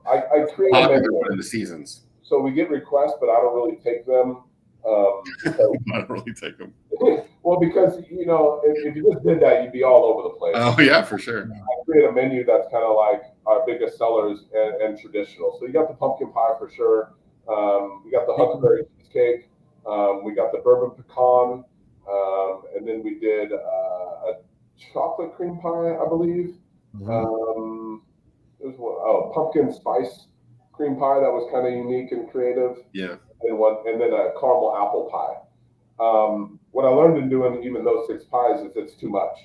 S3: I create a
S1: popular
S3: menu.
S1: in the seasons?
S3: So we get requests, but I don't really take them.
S1: I don't really take them.
S3: Well, because if you just did that, you'd be all over the place.
S1: Oh yeah, for sure.
S3: I create a menu that's kind of like our biggest sellers and traditional. So you got the pumpkin pie for sure. We got the huckleberry cheesecake. We got the bourbon pecan, and then we did a chocolate cream pie, I believe. There's pumpkin spice cream pie that was kind of unique and creative.
S1: Yeah.
S3: And then a caramel apple pie. What I learned in doing even those 6 pies is it's too much.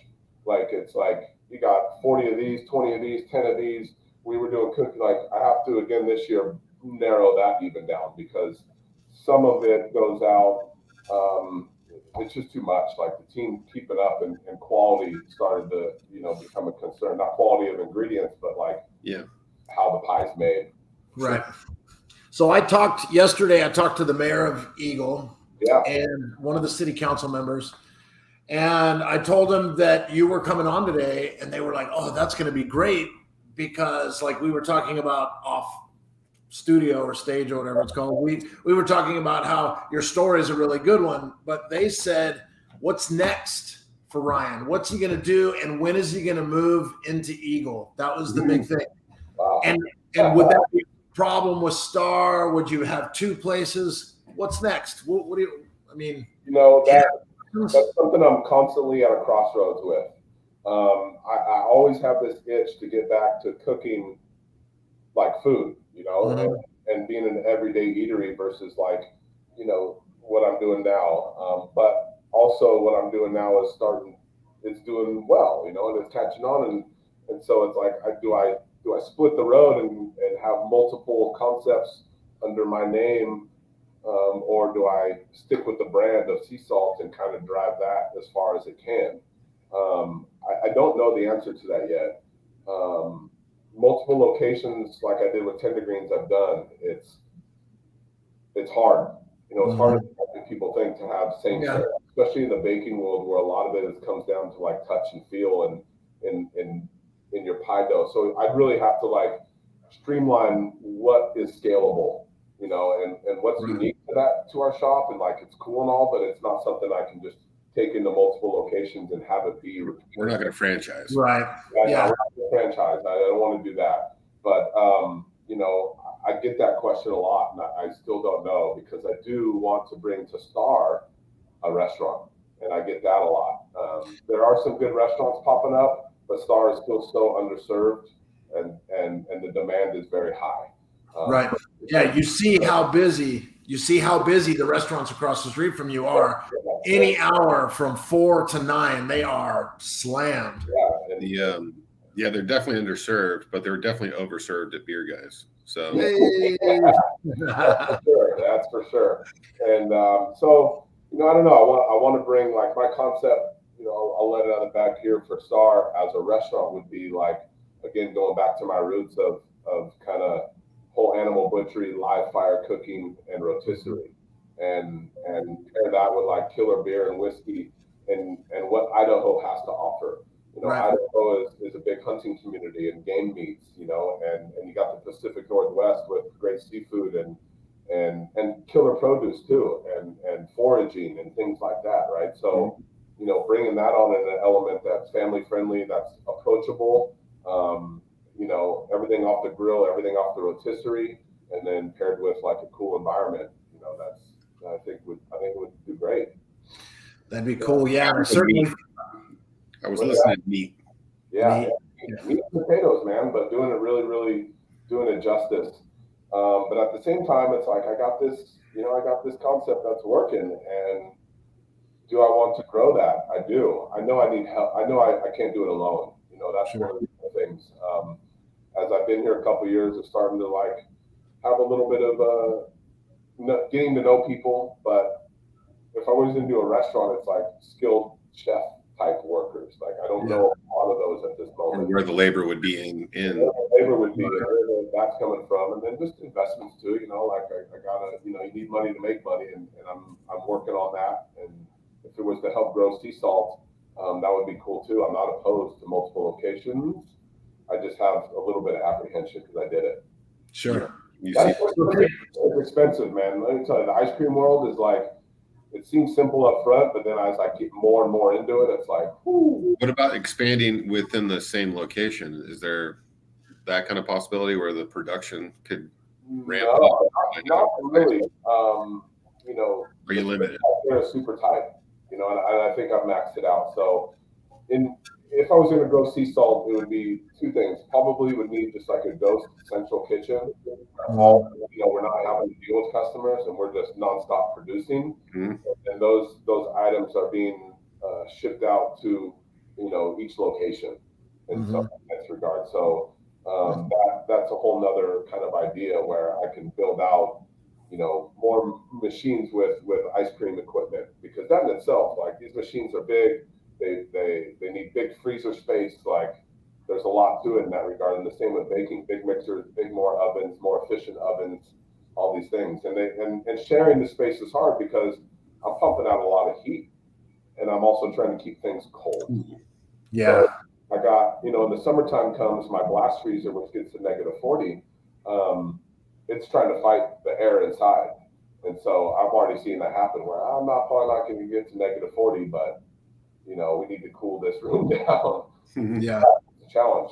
S3: Like it's like you got 40 of these, 20 of these, 10 of these. We were doing cookies. Like I have to again this year narrow that even down because some of it goes out. It's just too much. Like the team keeping up and quality started to become a concern. Not quality of ingredients, but like how the pie's made.
S2: Right. So I talked to the mayor of Eagle and one of the city council members, and I told them that you were coming on today, and they were like, "Oh, that's going to be great," because like we were talking about off studio or stage or whatever it's called. We were talking about how your story is a really good one, but they said, "What's next for Ryan? What's he going to do, and when is he going to move into Eagle?" That was the big thing.
S3: Wow.
S2: And would that be a problem with Star? Would you have 2 places? What's next? What do you? I mean,
S3: that's something I'm constantly at a crossroads with. I always have this itch to get back to cooking like food, and being an everyday eatery versus like, what I'm doing now. But also what I'm doing now is doing well, and it's catching on. And so it's like, do I split the road and have multiple concepts under my name? Or do I stick with the brand of sea salt and kind of drive that as far as it can? I don't know the answer to that yet. Multiple locations, like I did with Tender Greens, I've done. It's hard. It's hard than people think to have same share, especially in the baking world where a lot of it comes down to like touch and feel and in your pie dough. So I really have to like streamline what is scalable, and what's unique to our shop, and like it's cool and all, but it's not something I can just take into multiple locations and have it be.
S1: We're not going to franchise,
S2: right?
S3: We're not going to franchise. I don't want to do that, but I get that question a lot, and I still don't know because I do want to bring to Star a restaurant, and I get that a lot. There are some good restaurants popping up, but Star is still so underserved, and the demand is very high.
S2: Right. Yeah. You see how busy the restaurants across the street from you are. Any hour from 4 to 9, they are slammed.
S3: Yeah.
S1: They're definitely underserved, but they're definitely overserved at Beer Guys. So
S3: that's for sure. And so I don't know. I want to bring like my concept. I'll let it out of the bag here for Star as a restaurant would be like, again, going back to my roots of kind of whole animal butchery, live fire cooking, and rotisserie, and pair that with like killer beer and whiskey and what Idaho has to offer. Idaho is a big hunting community and game meats, and you got the Pacific Northwest with great seafood and killer produce too, and foraging and things like that, right? So, bringing that on in an element that's family friendly, that's approachable, everything off the grill, everything off the rotisserie, and then paired with like a cool environment, I think it would do great.
S2: That'd be cool. Yeah, certainly.
S1: I was listening to meat.
S3: Yeah, meat and potatoes, man, but doing it really, really doing it justice. But at the same time, it's like I got this concept that's working, and do I want to grow that? I do. I know I need help. I know I can't do it alone. That's one of the things. As I've been here a couple of years, it's starting to like have a little bit of getting to know people. But if I was going to do a restaurant, it's like skilled chef type workers. Like I don't know a lot of those at this
S1: Or
S3: moment.
S1: where the labor would be in
S3: Labor would be where that's coming from, and then just investments too. You know, like I gotta, you need money to make money, and I'm working on that. And if it was to help grow sea salt, that would be cool too. I'm not opposed to multiple locations. I just have a little bit of apprehension because I did it.
S2: Sure.
S3: It's expensive, man. Let me tell you, the ice cream world is like, it seems simple up front, but then as I get more and more into it, it's like, whoo.
S1: What about expanding within the same location? Is there that kind of possibility where the production could ramp up?
S3: Not really.
S1: Are you limited?
S3: They're super tight, and I think I've maxed it out. So if I was going to grow sea salt, it would be two things. Probably would need just like a ghost central kitchen. We're not having to deal with customers, and we're just nonstop producing.
S1: Mm-hmm.
S3: And those items are being shipped out to each location in some regard. So that's a whole nother kind of idea where I can build out more machines with ice cream equipment, because that in itself, like, these machines are big. They need big freezer space. Like, there's a lot to it in that regard. And the same with baking: big mixers, more ovens, more efficient ovens, all these things. And sharing the space is hard because I'm pumping out a lot of heat, and I'm also trying to keep things cold.
S2: Yeah.
S3: So I got, in the summertime comes my blast freezer, which gets to -40. It's trying to fight the air inside. And so I've already seen that happen where I'm probably not going to get to -40, but we need to cool this room down.
S2: Yeah.
S3: It's a challenge.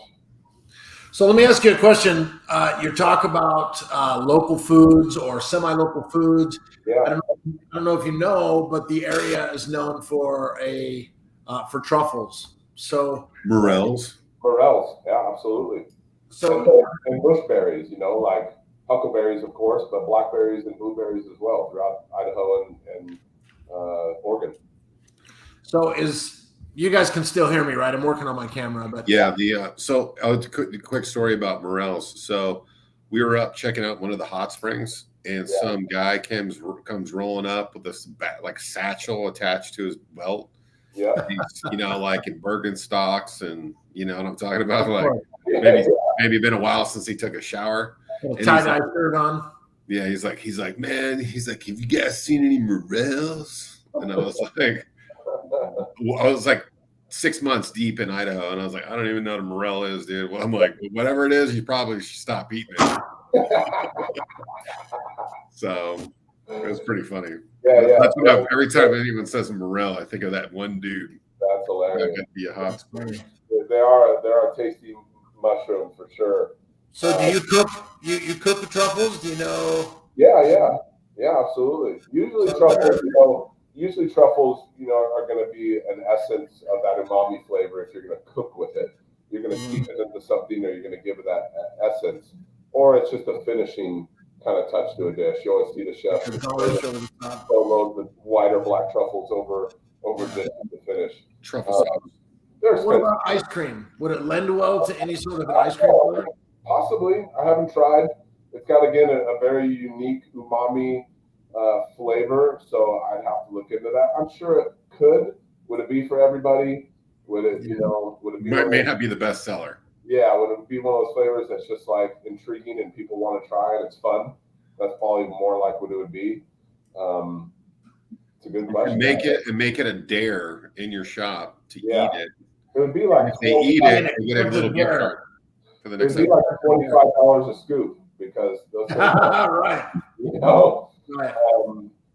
S2: So let me ask you a question. You talk about local foods or semi-local foods.
S3: Yeah.
S2: I don't know if you know, but the area is known for for truffles. So
S1: Morels.
S3: Yeah, absolutely.
S2: So
S3: and bushberries, like huckleberries, of course, but blackberries and blueberries as well throughout Idaho and Oregon.
S2: So you guys can still hear me, right? I'm working on my camera, but
S1: yeah. So quick story about morels. So we were up checking out one of the hot springs, and some guy comes rolling up with this like satchel attached to his belt.
S3: Yeah.
S1: He's, like in Birkenstocks, and you know what I'm talking about. Like maybe been a while since he took a shower.
S2: Tie-dye shirt on.
S1: Yeah, he's like, man, have you guys seen any morels? And I was like 6 months deep in Idaho, and I was like, I don't even know what a morel is, dude. Well, I'm like, whatever it is, you probably should stop eating it. So it was pretty funny.
S3: Yeah.
S1: That's what every time anyone says morel, I think of that one dude.
S3: That's hilarious.
S1: That could be a hot spring.
S3: They are tasty mushrooms for sure.
S2: So do you cook? You cook the truffles? Do you know?
S3: Yeah, absolutely. Usually truffles, are going to be an essence of that umami flavor. If you're going to cook with it, you're going to steep it into something, or you're going to give it that essence, or it's just a finishing kind of touch to a dish. You always see the chef load the white or black truffles over dish to finish.
S1: Truffle sauce.
S2: What about ice cream? Would it lend well to any sort of an ice cream flavor?
S3: Possibly. I haven't tried. It's got, again, a very unique umami flavor, so I'd have to look into that. I'm sure it could. Would it be for everybody? Would it, would it be?
S1: May not be the best seller.
S3: Yeah, would it be one of those flavors that's just like intriguing and people want to try and it's fun? That's probably more like what it would be. It's a good question.
S1: Make it a dare in your shop to eat it.
S3: It would be like,
S1: if they eat it, you get a little gift card for the next.
S3: It'd be like $25 a scoop, because those things,
S2: right.
S3: Right.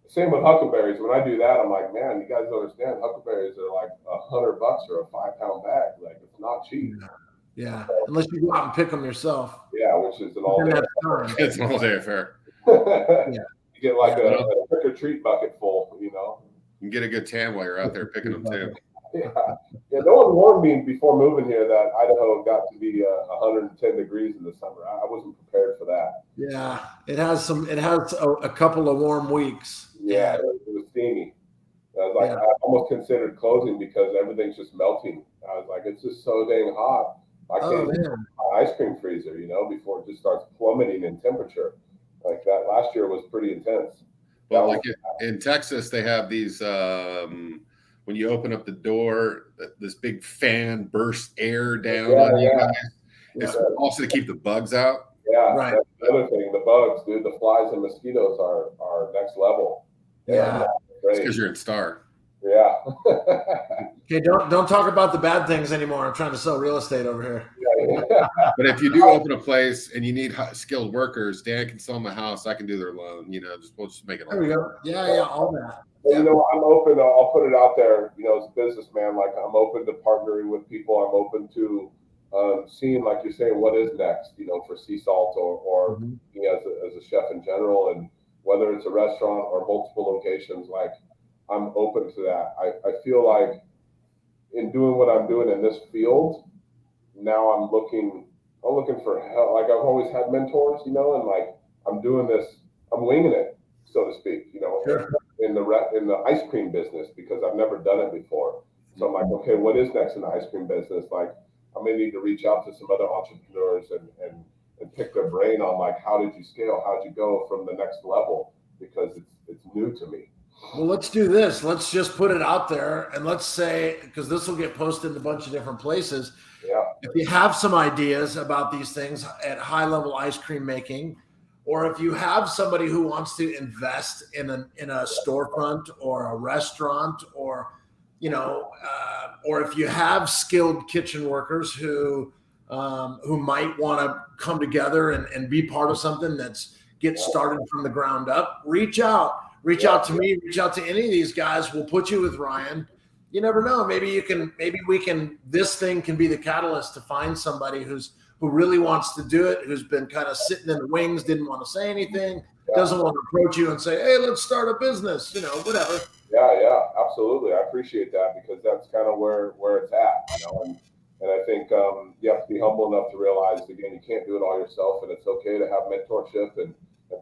S3: Same with huckleberries. When I do that, I'm like, man, you guys don't understand. Huckleberries are like $100 or a 5-pound bag. Like, it's not cheap.
S2: Yeah, unless you go out and pick them yourself.
S3: Yeah, which is an all-day.
S1: It's an all-day affair.
S3: You get like a trick-or-treat bucket full. You
S1: can get a good tan while you're out there picking them too.
S3: Yeah. No one warned me before moving here that Idaho got to be 110 degrees in the summer. I wasn't prepared for that.
S2: Yeah, it has a couple of warm weeks.
S3: Yeah, it was steamy. I was like, I almost considered closing because everything's just melting. I was like, it's just so dang hot. I can't use my ice cream freezer, before it just starts plummeting in temperature. Like that last year was pretty intense.
S1: Well, like in Texas, they have these when you open up the door, this big fan bursts air down on you guys. It's also to keep the bugs out.
S3: Yeah,
S2: Right.
S3: that's the other thing. The bugs, dude, the flies and mosquitoes are next level.
S2: Yeah.
S1: It's because you're in Star.
S3: Yeah.
S2: Okay, don't talk about the bad things anymore. I'm trying to sell real estate over here.
S3: Yeah.
S1: But if you do open a place and you need skilled workers, Dan can sell them a house. I can do their loan. You know, we'll just make it.
S2: There we go. Yeah, all that.
S3: Well, you know, I'm open. I'll put it out there. You know, as a businessman, like I'm open to partnering with people. I'm open to seeing, like you're saying, what is next. You know, for sea salt or you know, as a chef in general, and whether it's a restaurant or multiple locations, like I'm open to that. I feel like in doing what I'm doing in this field, now I'm looking for help. Like I've always had mentors, you know, and like I'm doing this, I'm winging it, so to speak, you know, in the ice cream business, because I've never done it before. So I'm like, okay, what is next in the ice cream business? Like I may need to reach out to some other entrepreneurs and pick their brain on like, how did you scale? How did you go from the next level? Because it's new to me.
S2: Well, let's do this. Let's just put it out there, and let's say, because this will get posted in a bunch of different places.
S3: Yeah.
S2: If you have some ideas about these things at high level ice cream making, or if you have somebody who wants to invest in a storefront or a restaurant, or you know, or if you have skilled kitchen workers who might want to come together and be part of something that's get started from the ground up, reach out to me, reach out to any of these guys. We'll put you with Ryan. You never know. Maybe this thing can be the catalyst to find somebody who really wants to do it, who's been kind of sitting in the wings, didn't want to say anything, doesn't want to approach you and say, hey, let's start a business, you know, whatever.
S3: Yeah, absolutely. I appreciate that, because that's kind of where it's at, you know, and I think you have to be humble enough to realize, again, you can't do it all yourself, and it's okay to have mentorship and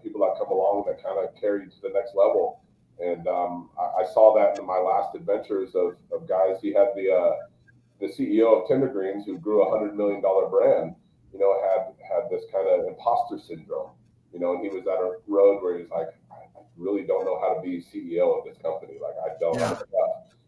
S3: people that come along that kind of carry you to the next level. And I saw that in my last adventures of guys. He had the CEO of Tender Greens, who grew $100 million brand, you know, had this kind of imposter syndrome, you know, and he was at a road where he's like, I really don't know how to be CEO of this company. Like I don't know enough.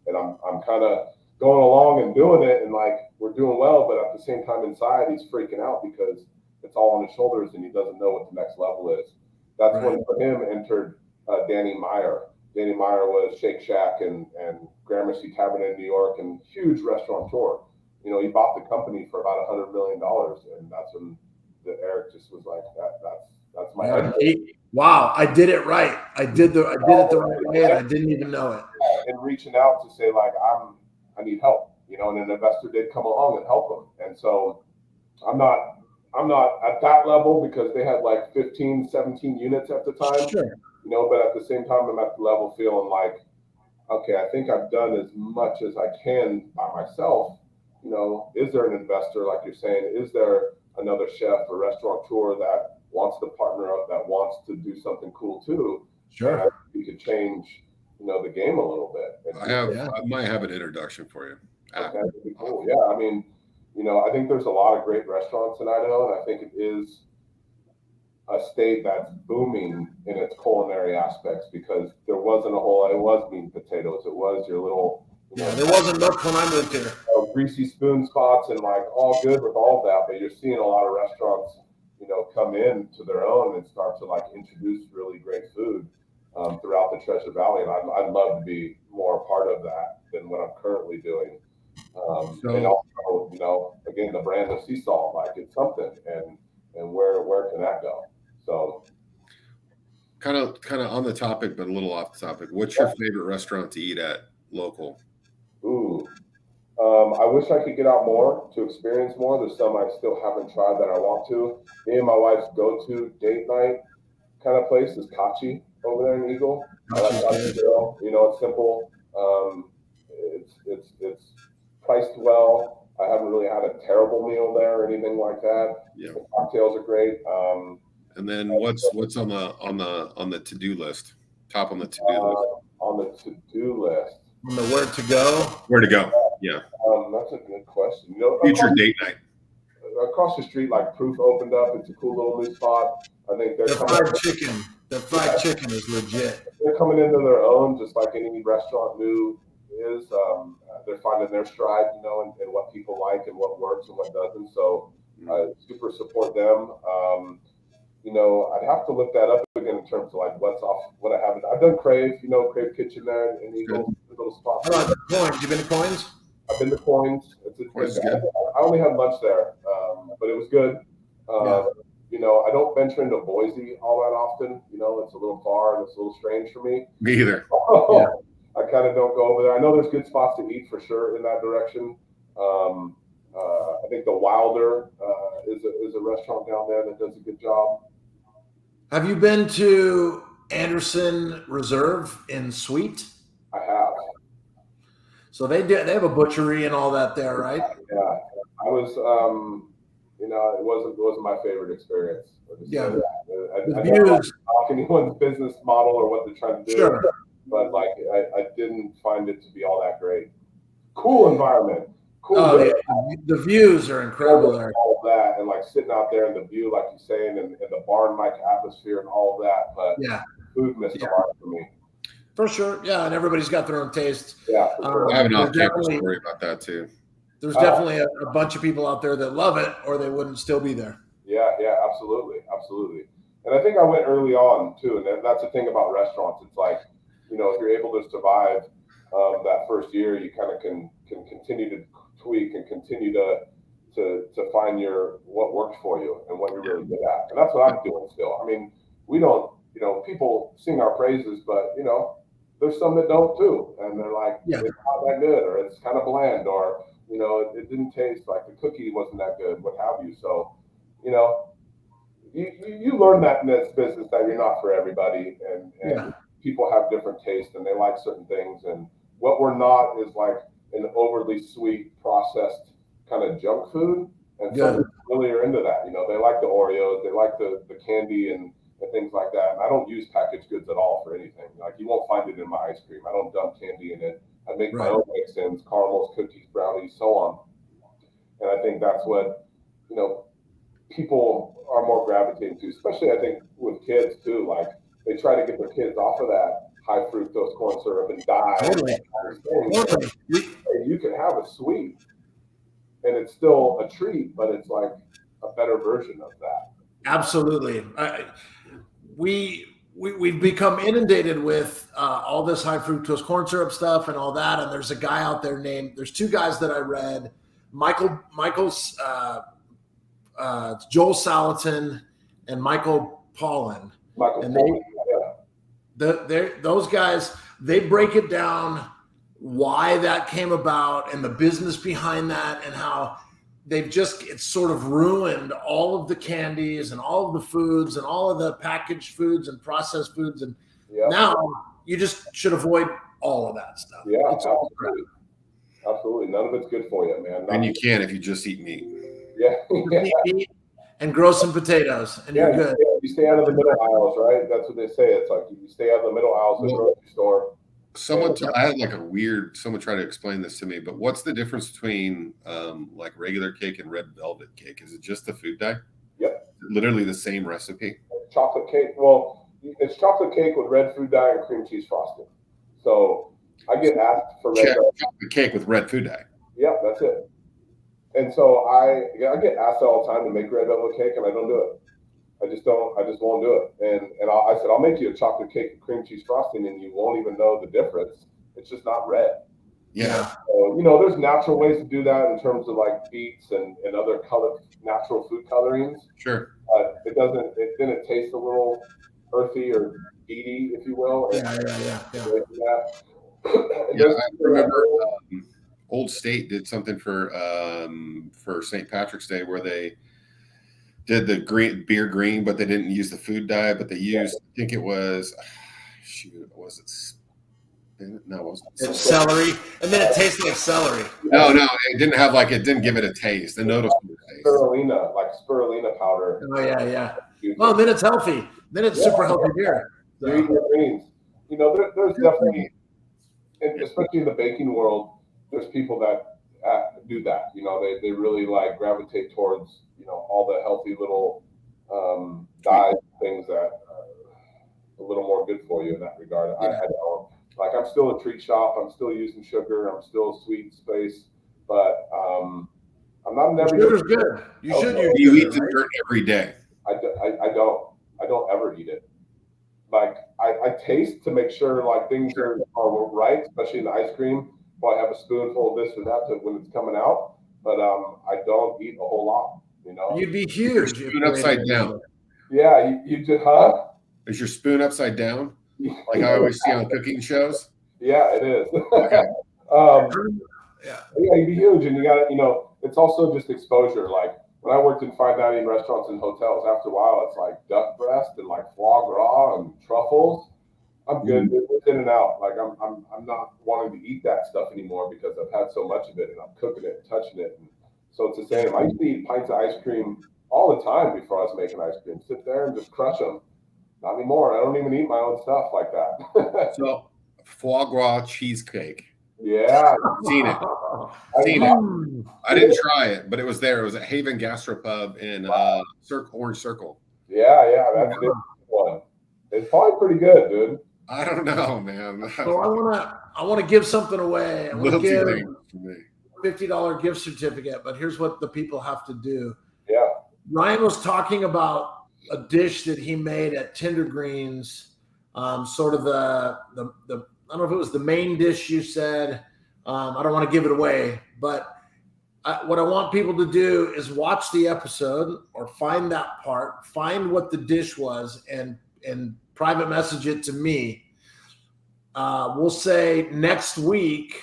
S3: And I'm kind of going along and doing it, and like we're doing well, but at the same time inside he's freaking out because it's all on his shoulders and he doesn't know what the next level is. That's when for him entered Danny Meyer. Danny Meyer was Shake Shack and Gramercy Tavern in New York, and huge restaurateur. You know, he bought the company for about $100 million, and that's when Eric just was like, that's my idea.
S2: Wow, I did it right. I did it the right way, and I didn't even know it.
S3: And reaching out to say like, I need help, you know, and an investor did come along and help him. And so I'm not at that level, because they had like 15, 17 units at the time.
S2: Sure.
S3: You know, but at the same time, I'm at the level feeling like, okay, I think I've done as much as I can by myself. You know, is there an investor, like you're saying? Is there another chef or restaurateur that wants to partner up, that wants to do something cool too?
S2: Sure.
S3: And we could change, you know, the game a little bit.
S1: I might have an introduction for you.
S3: Okay, that'd be cool. Yeah, I mean, you know, I think there's a lot of great restaurants in Idaho, and I think it is a state that's booming in its culinary aspects, because there wasn't it was meat and potatoes. It was your little, you know,
S2: there wasn't much when I moved here.
S3: Greasy spoon spots and like all good with all of that, but you're seeing a lot of restaurants, you know, come in to their own and start to like introduce really great food throughout the Treasure Valley. And I'd love to be more a part of that than what I'm currently doing. And also, you know, again, the brand of sea salt, like it's something, and where can that go? So
S1: kind of on the topic, but a little off the topic. What's your favorite restaurant to eat at local?
S3: Ooh, I wish I could get out more to experience more. There's some I still haven't tried that I want to. Me and my wife's go-to date night kind of place is Kachi over there in Eagle. I like Kachi Grill. You know, it's simple. It's priced well. I haven't really had a terrible meal there or anything like that.
S1: Yeah.
S3: The cocktails are great.
S1: And then what's on the to-do list? Top on the to-do list.
S3: On the to-do list.
S2: On the where to go?
S1: Where to go? Yeah.
S3: That's a good question. You know,
S1: future date night.
S3: Across the street, like Proof opened up. It's a cool little new spot. I think
S2: the fried chicken. The fried chicken is legit.
S3: They're coming into their own, just like any restaurant new. is. They're finding their stride, you know, and what people like and what works and what doesn't. So super support them. You know, I'd have to look that up again in terms of like what I haven't. I've done Crave, you know, Crave Kitchen there in Eagle, little spot.
S2: How about Coins? You been to Coins?
S3: I've been to Coins. I only had lunch there, but it was good. You know, I don't venture into Boise all that often. You know, it's a little far and it's a little strange for me.
S1: Me either.
S3: I kind of don't go over there. I know there's good spots to eat for sure in that direction. I think the Wilder is a restaurant down there that does a good job.
S2: Have you been to Anderson Reserve in Sweet?
S3: I have.
S2: So they have a butchery and all that there, right?
S3: Yeah, I was. You know, it wasn't my favorite experience.
S2: Yeah,
S3: I don't like to talk anyone's business model or what they're trying to do.
S2: Sure.
S3: But like, I didn't find it to be all that great. Cool environment. Cool.
S2: The views are incredible there.
S3: All of that, and like sitting out there in the view, like you're saying, and the barn-like atmosphere and all of that. But food missed the mark for me.
S2: For sure, yeah, and everybody's got their own tastes.
S3: Yeah, for sure.
S1: I have an off-camera story about that too.
S2: There's definitely a bunch of people out there that love it, or they wouldn't still be there.
S3: Yeah, absolutely. And I think I went early on too, and that's the thing about restaurants. It's like, you know, if you're able to survive that first year, you kind of can continue to tweak and continue to find what works for you and what you're really good at. And that's what I'm doing still. I mean, we don't, you know, people sing our praises, but you know, there's some that don't too, and they're like, it's not that good, or it's kind of bland, or you know, it didn't taste like the cookie wasn't that good, what have you. So, you know, you learn that in this business that you're not for everybody, and people have different tastes and they like certain things. And what we're not is like an overly sweet processed kind of junk food. And some really are into that. You know, they like the Oreos, they like the candy and things like that. And I don't use packaged goods at all for anything. Like you won't find it in my ice cream. I don't dump candy in it. I make my own mix-ins, caramels, cookies, brownies, so on. And I think that's what, you know, people are more gravitating to, especially I think with kids too. Like they try to get their kids off of that high fructose corn syrup and die.
S2: Totally.
S3: You can have a sweet and it's still a treat, but it's like a better version of that.
S2: Absolutely. We've become inundated with all this high fructose corn syrup stuff and all that. And there's a guy out there there's two guys that I read, Michael's Joel Salatin and Michael Pollan. Those guys, they break it down why that came about and the business behind that and how it's sort of ruined all of the candies and all of the foods and all of the packaged foods and processed foods. And now you just should avoid all of that stuff.
S3: Yeah, absolutely. None of it's good for you, man.
S1: And you can if you just eat meat.
S3: Eat
S2: meat and grow some potatoes and you're good.
S3: You stay out of the middle aisles, right? That's what they say. It's like you stay out of the middle aisles of the grocery store.
S1: I had like someone try to explain this to me, but what's the difference between like regular cake and red velvet cake? Is it just the food dye?
S3: Yep.
S1: Literally the same recipe?
S3: Chocolate cake. Well, it's chocolate cake with red food dye and cream cheese frosting. So I get asked for red velvet
S1: cake with red food dye.
S3: Yep, that's it. And so I get asked all the time to make red velvet cake, and I don't do it. I just won't do it. And I said, I'll make you a chocolate cake with cream cheese frosting and you won't even know the difference. It's just not red.
S1: Yeah.
S3: So, you know, there's natural ways to do that in terms of like beets and other natural food colorings.
S1: Sure.
S3: Then it tastes a little earthy or beety, if you will.
S2: Yeah.
S1: I remember Old State did something for St. Patrick's Day where they did the beer green, but they didn't use the food dye, but they used, I think it was, was it? No, it wasn't.
S2: It's celery, and then it tastes like celery.
S1: No, it didn't have it didn't give it a taste, the noticeable taste.
S3: Spirulina powder.
S2: Oh yeah. Well, then it's healthy. Then it's super healthy beer.
S3: So. You eat your greens. You know, there's definitely, and especially in the baking world, there's people that do that. You know, they really like gravitate towards, you know, all the healthy little dyes, things that are a little more good for you in that regard. I don't. Like I'm still a treat shop. I'm still using sugar. I'm still a sweet space, but I'm not never.
S2: Sugar's good. You should use.
S1: You
S2: sugar,
S1: eat dessert every day.
S3: I don't ever eat it. Like I taste to make sure like things are right, especially in the ice cream. If I have a spoonful of this or that when it's coming out, but I don't eat a whole lot. You know,
S2: you'd be huge.
S1: Spoon upside down.
S3: Yeah, you just
S1: Is your spoon upside down? Like I always see on cooking shows.
S3: Yeah, it is.
S1: Okay.
S3: Yeah, you'd be huge, and you got to, it's also just exposure. Like when I worked in fine dining restaurants and hotels, after a while, it's like duck breast and like foie gras and truffles. I'm good. It's in and out. Like I'm not wanting to eat that stuff anymore because I've had so much of it, and I'm cooking it and touching it. And so it's the same. I used to eat pints of ice cream all the time before I was making ice cream. Sit there and just crush them. Not anymore. I don't even eat my own stuff like that.
S1: So foie gras cheesecake.
S3: Yeah,
S1: Seen it. I didn't try it, but it was there. It was at Haven Gastropub in Orange Circle.
S3: Yeah, that's a good one. It's probably pretty good, dude.
S1: I don't know, man.
S2: So I want to give something away. I want to give $50 gift certificate, but here's what the people have to do.
S3: Yeah.
S2: Ryan was talking about a dish that he made at Tender Greens, sort of the I don't know if it was the main dish you said. I don't want to give it away, but what I want people to do is watch the episode or find that part, find what the dish was, and private message it to me. We'll say next week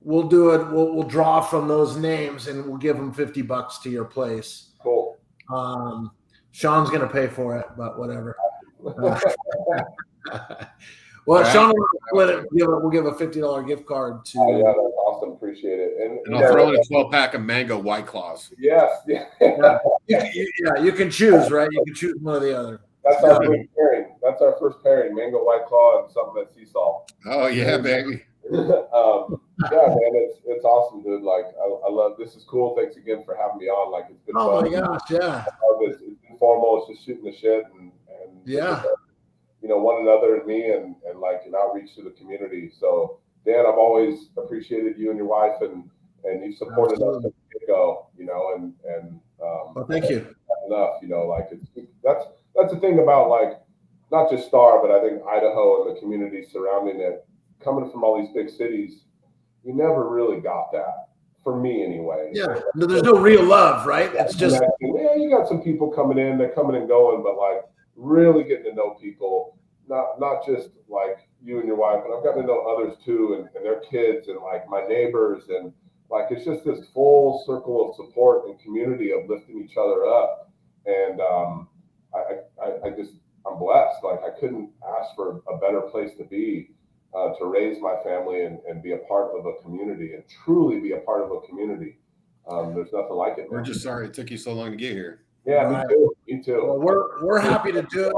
S2: we'll do it. We'll draw from those names and we'll give them $50 to your place.
S3: Cool.
S2: Sean's gonna pay for it, but whatever. Well, Sean will split it. We'll give a $50 gift card to.
S3: Oh, yeah, that's awesome. Appreciate it.
S1: And I'll throw in a 12-pack of mango White Claws.
S3: Yes.
S2: Yeah. You can choose, right? You can choose one or the other.
S3: That's our first pairing. That's our first pairing: mango White Claw and something at sea salt.
S1: Oh yeah, baby.
S3: Yeah, man, it's awesome, dude. Like, I love this. Is cool. Thanks again for having me on. Like, it's been
S2: Oh
S3: fun.
S2: my gosh, yeah.
S3: It's informal. It's just shooting the shit and
S2: yeah.
S3: One another and me and like an outreach to the community. So Dan, I've always appreciated you and your wife and you supported us from the get-go, and
S2: well, thank you.
S3: Enough, like that's the thing about like not just Star, but I think Idaho and the community surrounding it, coming from all these big cities, you never really got that. For me anyway.
S2: Yeah. There's no real love, right? It's just
S3: you got some people coming in, they're coming and going, but like really getting to know people, not just like you and your wife, but I've gotten to know others too, and their kids and like my neighbors, and like it's just this full circle of support and community of lifting each other up. And I'm blessed. Like I couldn't ask for a better place to be, to raise my family and be a part of a community and truly be a part of a community. There's nothing like it.
S1: We're just sorry it took you so long to get here.
S3: Yeah,
S2: right.
S3: Me too.
S2: Well, we're happy to do it.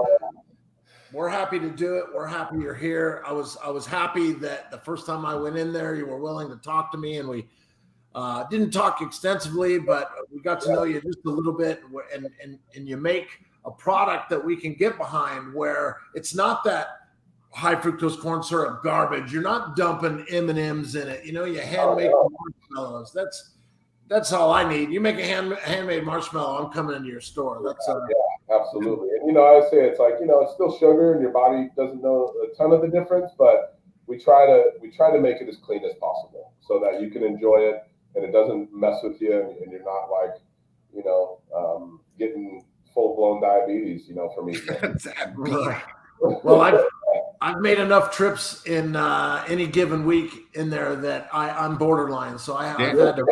S2: We're happy to do it. We're happy you're here. I was happy that the first time I went in there, you were willing to talk to me, and we didn't talk extensively, but we got to know you just a little bit, and you make a product that we can get behind where it's not that high fructose corn syrup garbage. You're not dumping M&Ms in it. You hand make marshmallows. That's all I need. You make a handmade marshmallow, I'm coming into your store. That's
S3: yeah, absolutely. And I say it's like it's still sugar, and your body doesn't know a ton of the difference, but we try to make it as clean as possible so that you can enjoy it and it doesn't mess with you, and you're not like getting full blown diabetes from eating it.
S2: Well, I've made enough trips in any given week in there that I'm borderline, so I've had to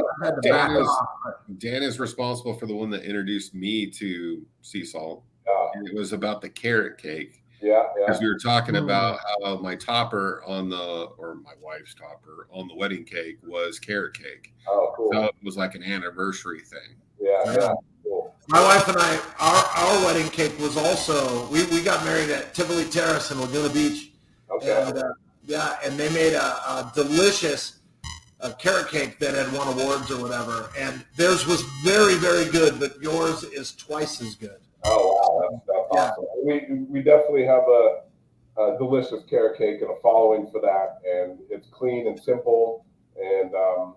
S2: back off.
S1: Dan is responsible for the one that introduced me to sea salt. And it was about the carrot cake.
S3: Yeah.
S1: Because we were talking about how my topper my wife's topper on the wedding cake was carrot cake.
S3: Oh, cool.
S1: So it was like an anniversary thing.
S3: Yeah. Cool.
S2: My wife and I, our wedding cake was also, we got married at Tivoli Terrace in Laguna Beach.
S3: Okay.
S2: And, and they made a delicious carrot cake that had won awards or whatever. And theirs was very, very good, but yours is twice as good.
S3: Oh, wow. That's awesome. We definitely have delicious carrot cake and a following for that, and it's clean and simple. And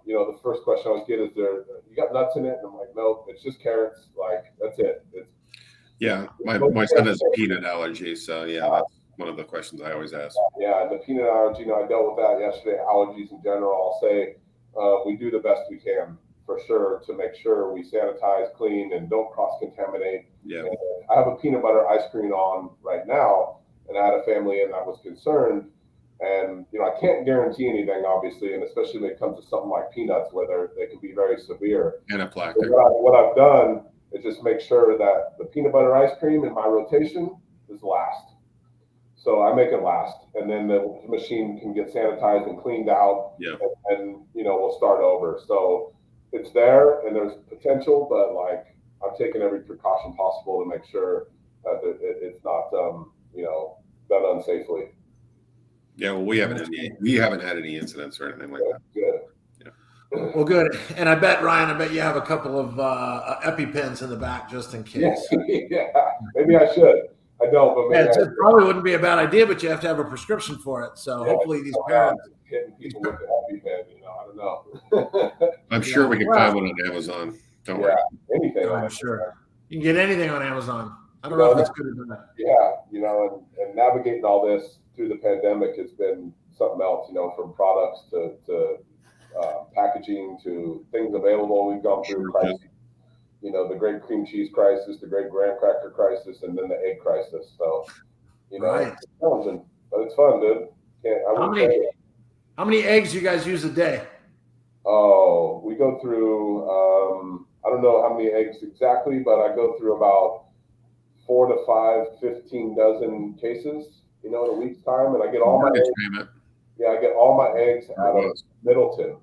S3: you know, the first question I always get is, "There, you got nuts in it?" And I'm like, "No, it's just carrots. Like that's it." It's
S1: my son has a peanut allergy, so yeah, that's one of the questions I always ask.
S3: Yeah, and the peanut allergy, you know, I dealt with that yesterday. Allergies in general, I'll say we do the best we can for sure to make sure we sanitize, clean, and don't cross contaminate.
S1: Yeah,
S3: And I have a peanut butter ice cream on right now, and I had a family in that was concerned. And you know, I can't guarantee anything, obviously, and especially when it comes to something like peanuts, where they can be very severe.
S1: anaphylactic.
S3: What I've done is just make sure that the peanut butter ice cream in my rotation is last. So I make it last, and then the machine can get sanitized and cleaned out,
S1: Yeah,
S3: and you know, we'll start over. So it's there, and there's potential, but like I'm taking every precaution possible to make sure that it's not, you know, done unsafely.
S1: yeah. Well, we haven't had any incidents or anything like that.
S3: Good.
S2: Well, good. And I bet, Ryan, you have a couple of EpiPens in the back just in case.
S3: Yeah, maybe I should. I don't, but maybe
S2: It probably wouldn't be a bad idea, but you have to have a prescription for it. So hopefully these parents
S3: hitting people with the EpiPen, you know, I don't know.
S1: I'm sure we can find one on Amazon. Don't worry.
S3: Anything.
S2: I'm sure you can get anything on Amazon. I don't know if it's good or not.
S3: Yeah, you know, and navigating all this through the pandemic has been something else. You know, from products to packaging to things available. We've gone through crises. You know, the great cream cheese crisis, the great graham cracker crisis, and then the egg crisis. So, you know, it's challenging, but it's fun, dude.
S2: How many eggs you guys use a day?
S3: Oh, we go through, I don't know how many eggs exactly, but I go through about 4 to 5, 15 dozen cases, you know, in a week's time. And I get all my eggs. Yeah, I get all my eggs out of Middleton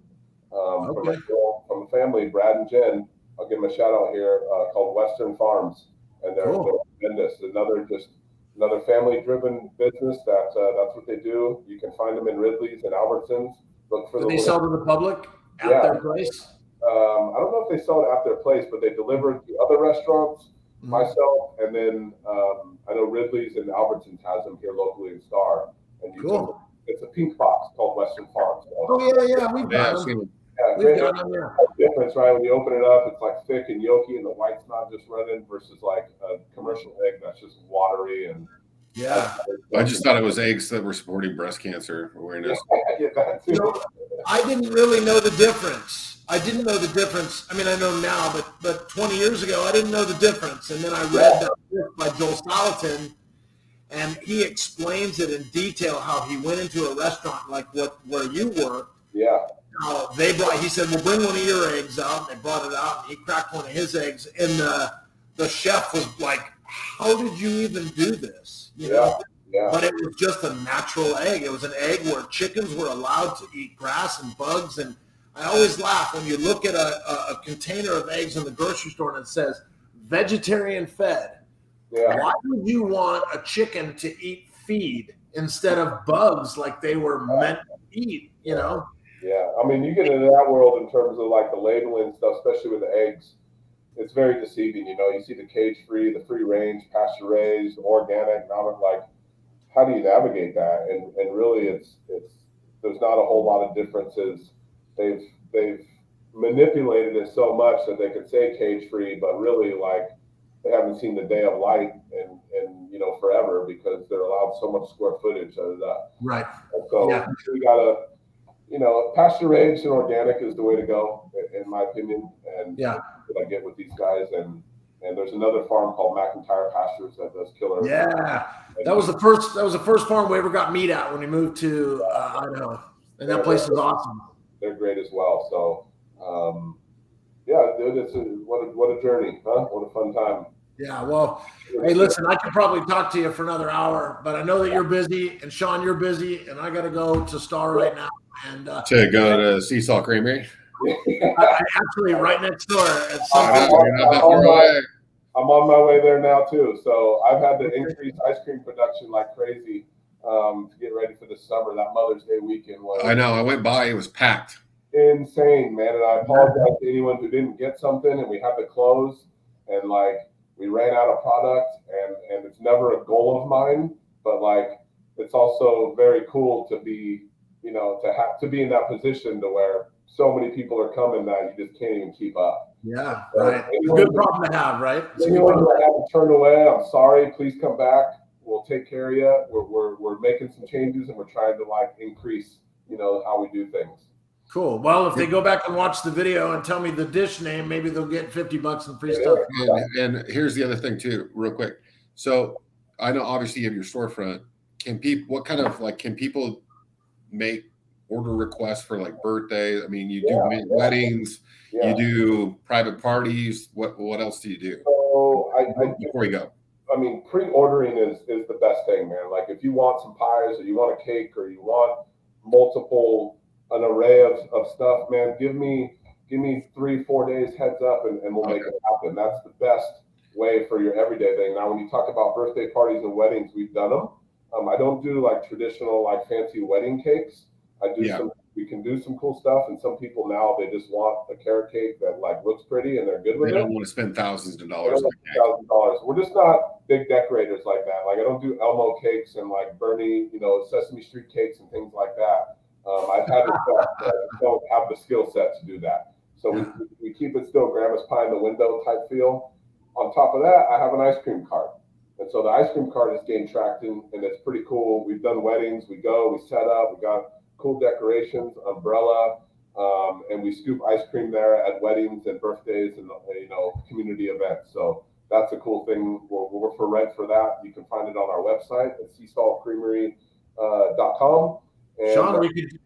S3: from a family, Brad and Jen. I'll give them a shout out here called Western Farms, and they're tremendous. Another family-driven business that's what they do. You can find them in Ridley's and Albertsons. Look for
S2: Do they sell to the public at their place?
S3: I don't know if they sell it at their place, but they deliver it to other restaurants. Myself, and then I know Ridley's and Albertsons has them here locally in Star. And it's a pink box called Western Farms. So,
S2: yeah, we've got them.
S3: Great difference, right? When you open it up, it's like thick and yolky, and the white's not just running, versus like a commercial egg that's just watery and.
S2: Yeah,
S1: I just thought it was eggs that were supporting breast cancer awareness.
S2: You know, I didn't really know the difference. I didn't know the difference. I mean, I know now, but 20 years ago, I didn't know the difference. And then I read that book by Joel Salatin, and he explains it in detail how he went into a restaurant like where you were.
S3: Yeah.
S2: He said, "Well, bring one of your eggs out." And they brought it out, and he cracked one of his eggs. And the chef was like, "How did you even do this?" You know?
S3: Yeah.
S2: But it was just a natural egg. It was an egg where chickens were allowed to eat grass and bugs. And I always laugh when you look at a container of eggs in the grocery store and it says vegetarian fed.
S3: Yeah.
S2: Why would you want a chicken to eat feed instead of bugs like they were meant to eat, you know?
S3: Yeah. I mean, you get into that world in terms of like the labeling stuff, especially with the eggs. It's very deceiving. You know, you see the cage-free, the free-range, pasture-raised, organic. And I'm like, how do you navigate that? And really, it's there's not a whole lot of differences. They've manipulated it so much that they could say cage-free, but really, like, they haven't seen the day of light in you know, forever, because they're allowed so much square footage out of that.
S2: Right.
S3: And so you gotta, you know, pasture-raised and organic is the way to go, in my opinion. And what I get with these guys, and there's another farm called McIntyre Pastures that does killer.
S2: Yeah, that was the first farm we ever got meat at when we moved to Idaho, and that place is awesome.
S3: They're great as well. So, yeah, dude, what a journey, huh? What a fun time.
S2: Yeah, well, hey, listen, I could probably talk to you for another hour, but I know that you're busy, and Sean, you're busy, and I got to go to Star right now. And
S1: to go to Seesaw Creamery.
S2: Actually, right next door.
S3: I'm on my way there now too. So I've had to increase ice cream production like crazy to get ready for the summer. That Mother's Day weekend was.
S1: I know. I went by. It was packed.
S3: Insane, man. And I apologize to anyone who didn't get something, and we had to close, and like we ran out of product, and it's never a goal of mine, but like it's also very cool to be, to be in that position to where so many people are coming that you just can't even keep up.
S2: Yeah, right. It's a good problem to have, right?
S3: Anyone who I haven't turned away, I'm sorry. Please come back. We'll take care of you. We're making some changes, and we're trying to like increase, how we do things.
S2: Cool. Well, if they go back and watch the video and tell me the dish name, maybe they'll get $50 in free stuff.
S1: And here's the other thing too, real quick. So I know obviously you have your storefront. Can people make order requests for like birthdays? I mean, you do weddings, you do private parties. What else do you do?
S3: So
S1: before we go.
S3: I mean, pre-ordering is the best thing, man. Like if you want some pies or you want a cake or you want an array of stuff, man, give me 3-4 days heads up and we'll make it happen. That's the best way for your everyday thing. Now, when you talk about birthday parties and weddings, we've done them. I don't do like traditional, like fancy wedding cakes. We can do some cool stuff. And some people now, they just want a carrot cake that like looks pretty and they're good with it.
S1: They don't want to spend thousands of dollars.
S3: We're just not big decorators like that. Like I don't do Elmo cakes and like Bernie, Sesame Street cakes and things like that. I've had it, but I don't have the skill set to do that. So we keep it still grandma's pie in the window type feel. On top of that, I have an ice cream cart. And so the ice cream cart has gained traction and it's pretty cool. We've done weddings, we set up, we got cool decorations, umbrella, and we scoop ice cream there at weddings and birthdays and community events. So that's a cool thing. We're for rent for that. You can find it on our website at seasaltcreamery.com.
S2: Sean,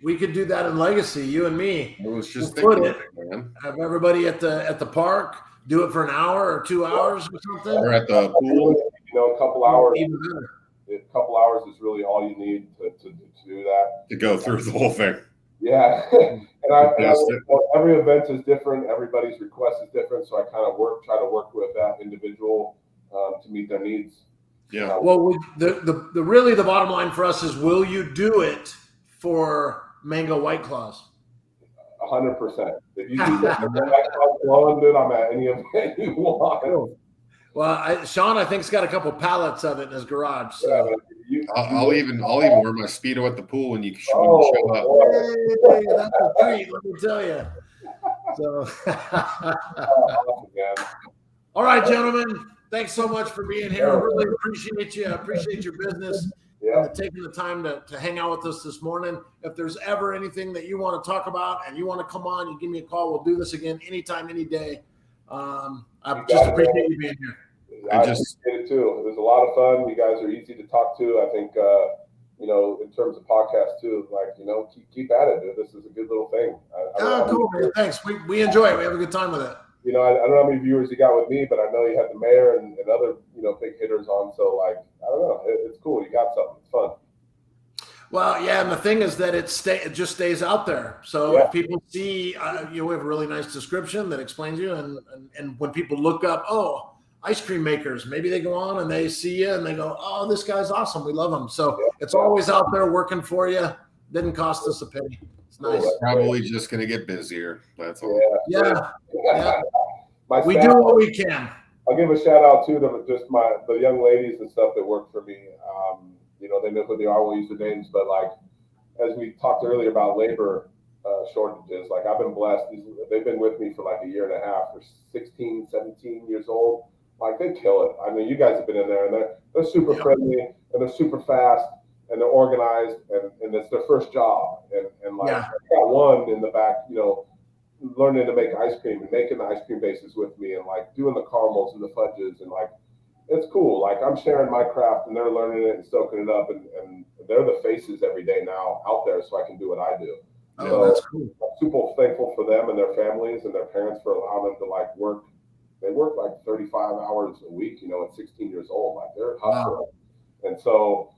S2: we could do that in Legacy, you and me.
S1: I was just
S2: man. Have everybody at the park do it for an hour or 2 hours or something.
S1: Or at the pool.
S3: A couple hours. A couple hours is really all you need to do that.
S1: To go through the whole thing.
S3: Yeah. and every event is different. Everybody's request is different. So I kind of try to work with that individual to meet their needs.
S1: Yeah.
S2: Well, the bottom line for us is, will you do it for Mango White Claws?
S3: 100%. If you do that, I'm at any event you want.
S2: Well, Sean, I think, has got a couple pallets of it in his garage. So
S1: I'll even wear my Speedo at the pool when you show up.
S2: Hey, that's a treat, let me tell you. So, all right, gentlemen, thanks so much for being here. I really appreciate you. I appreciate your business. Taking the time to hang out with us this morning. If there's ever anything that you want to talk about and you want to come on, you give me a call. We'll do this again anytime, any day. I just appreciate you being here.
S3: I appreciate it too. It was a lot of fun. You guys are easy to talk to. I think, in terms of podcasts too, like, keep at it, dude. This is a good little thing.
S2: Cool, man. Thanks. We enjoy it. We have a good time with it.
S3: I don't know how many viewers you got with me, but I know you had the mayor and other, big hitters on. So like, I don't know. It's cool. You got something. It's fun.
S2: Well, yeah, and the thing is that it just stays out there. So if people see, we have a really nice description that explains you, and when people look up, ice cream makers, maybe they go on and they see you and they go, oh, this guy's awesome. We love him. So it's always out there working for you. Didn't cost us a penny. It's nice.
S1: Probably just going to get busier. That's all.
S2: Yeah. We do what we can.
S3: I'll give a shout out to the young ladies and stuff that work for me. They know who they are. We'll use their names, but like, as we talked earlier about labor shortages, like I've been blessed. They've been with me for like a year and a half. They're 16, 17 years old. Like they kill it. I mean, you guys have been in there, and they're super friendly, and they're super fast, and they're organized, and it's their first job. And like I got one in the back, learning to make ice cream and making the ice cream bases with me, and like doing the caramels and the fudges, and like it's cool. Like I'm sharing my craft, and they're learning it and soaking it up, and they're the faces every day now out there, so I can do what I do.
S2: That's cool.
S3: I'm super thankful for them and their families and their parents for allowing them to like work. They work like 35 hours a week, at 16 years old. Like they're hustling. And so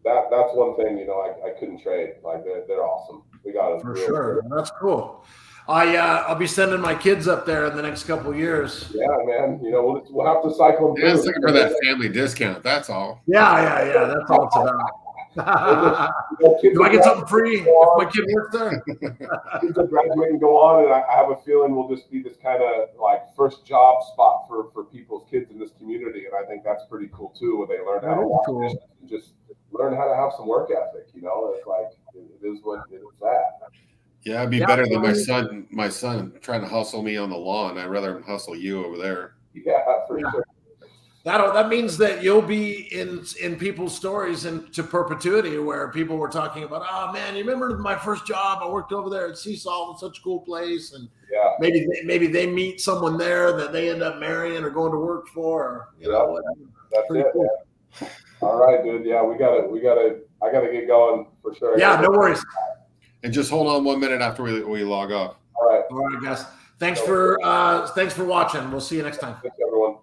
S3: that's one thing, I couldn't trade. Like they're awesome. We got it.
S2: For sure. That's cool. I'll be sending my kids up there in the next couple of years.
S3: Yeah, man. We'll have to cycle them.
S1: Just looking for that family discount. That's all.
S2: Yeah. That's all it's about. Do I get something free if my kid works there?
S3: Kids are graduating and go on, and I have a feeling we'll just be this kind of like first job spot for people's kids in this community, and I think that's pretty cool too, where they learn how to wash dishes and just learn how to have some work ethic. You know, it's like it is what it is. That.
S1: Yeah, it'd be better than my son trying to hustle me on the lawn. I'd rather him hustle you over there.
S3: Yeah, for sure.
S2: That means that you'll be in people's stories and to perpetuity, where people were talking about, oh man, you remember my first job? I worked over there at Seasalt, it's such a cool place, and maybe they meet someone there that they end up marrying or going to work for. Or, you know,
S3: that's it. Cool. Man. All right, dude. Yeah, I gotta get going for sure.
S2: Yeah, no worries.
S1: And just hold on 1 minute after we log off.
S3: All right,
S2: guys. Thanks for watching. We'll see you next time.
S3: Thanks, everyone.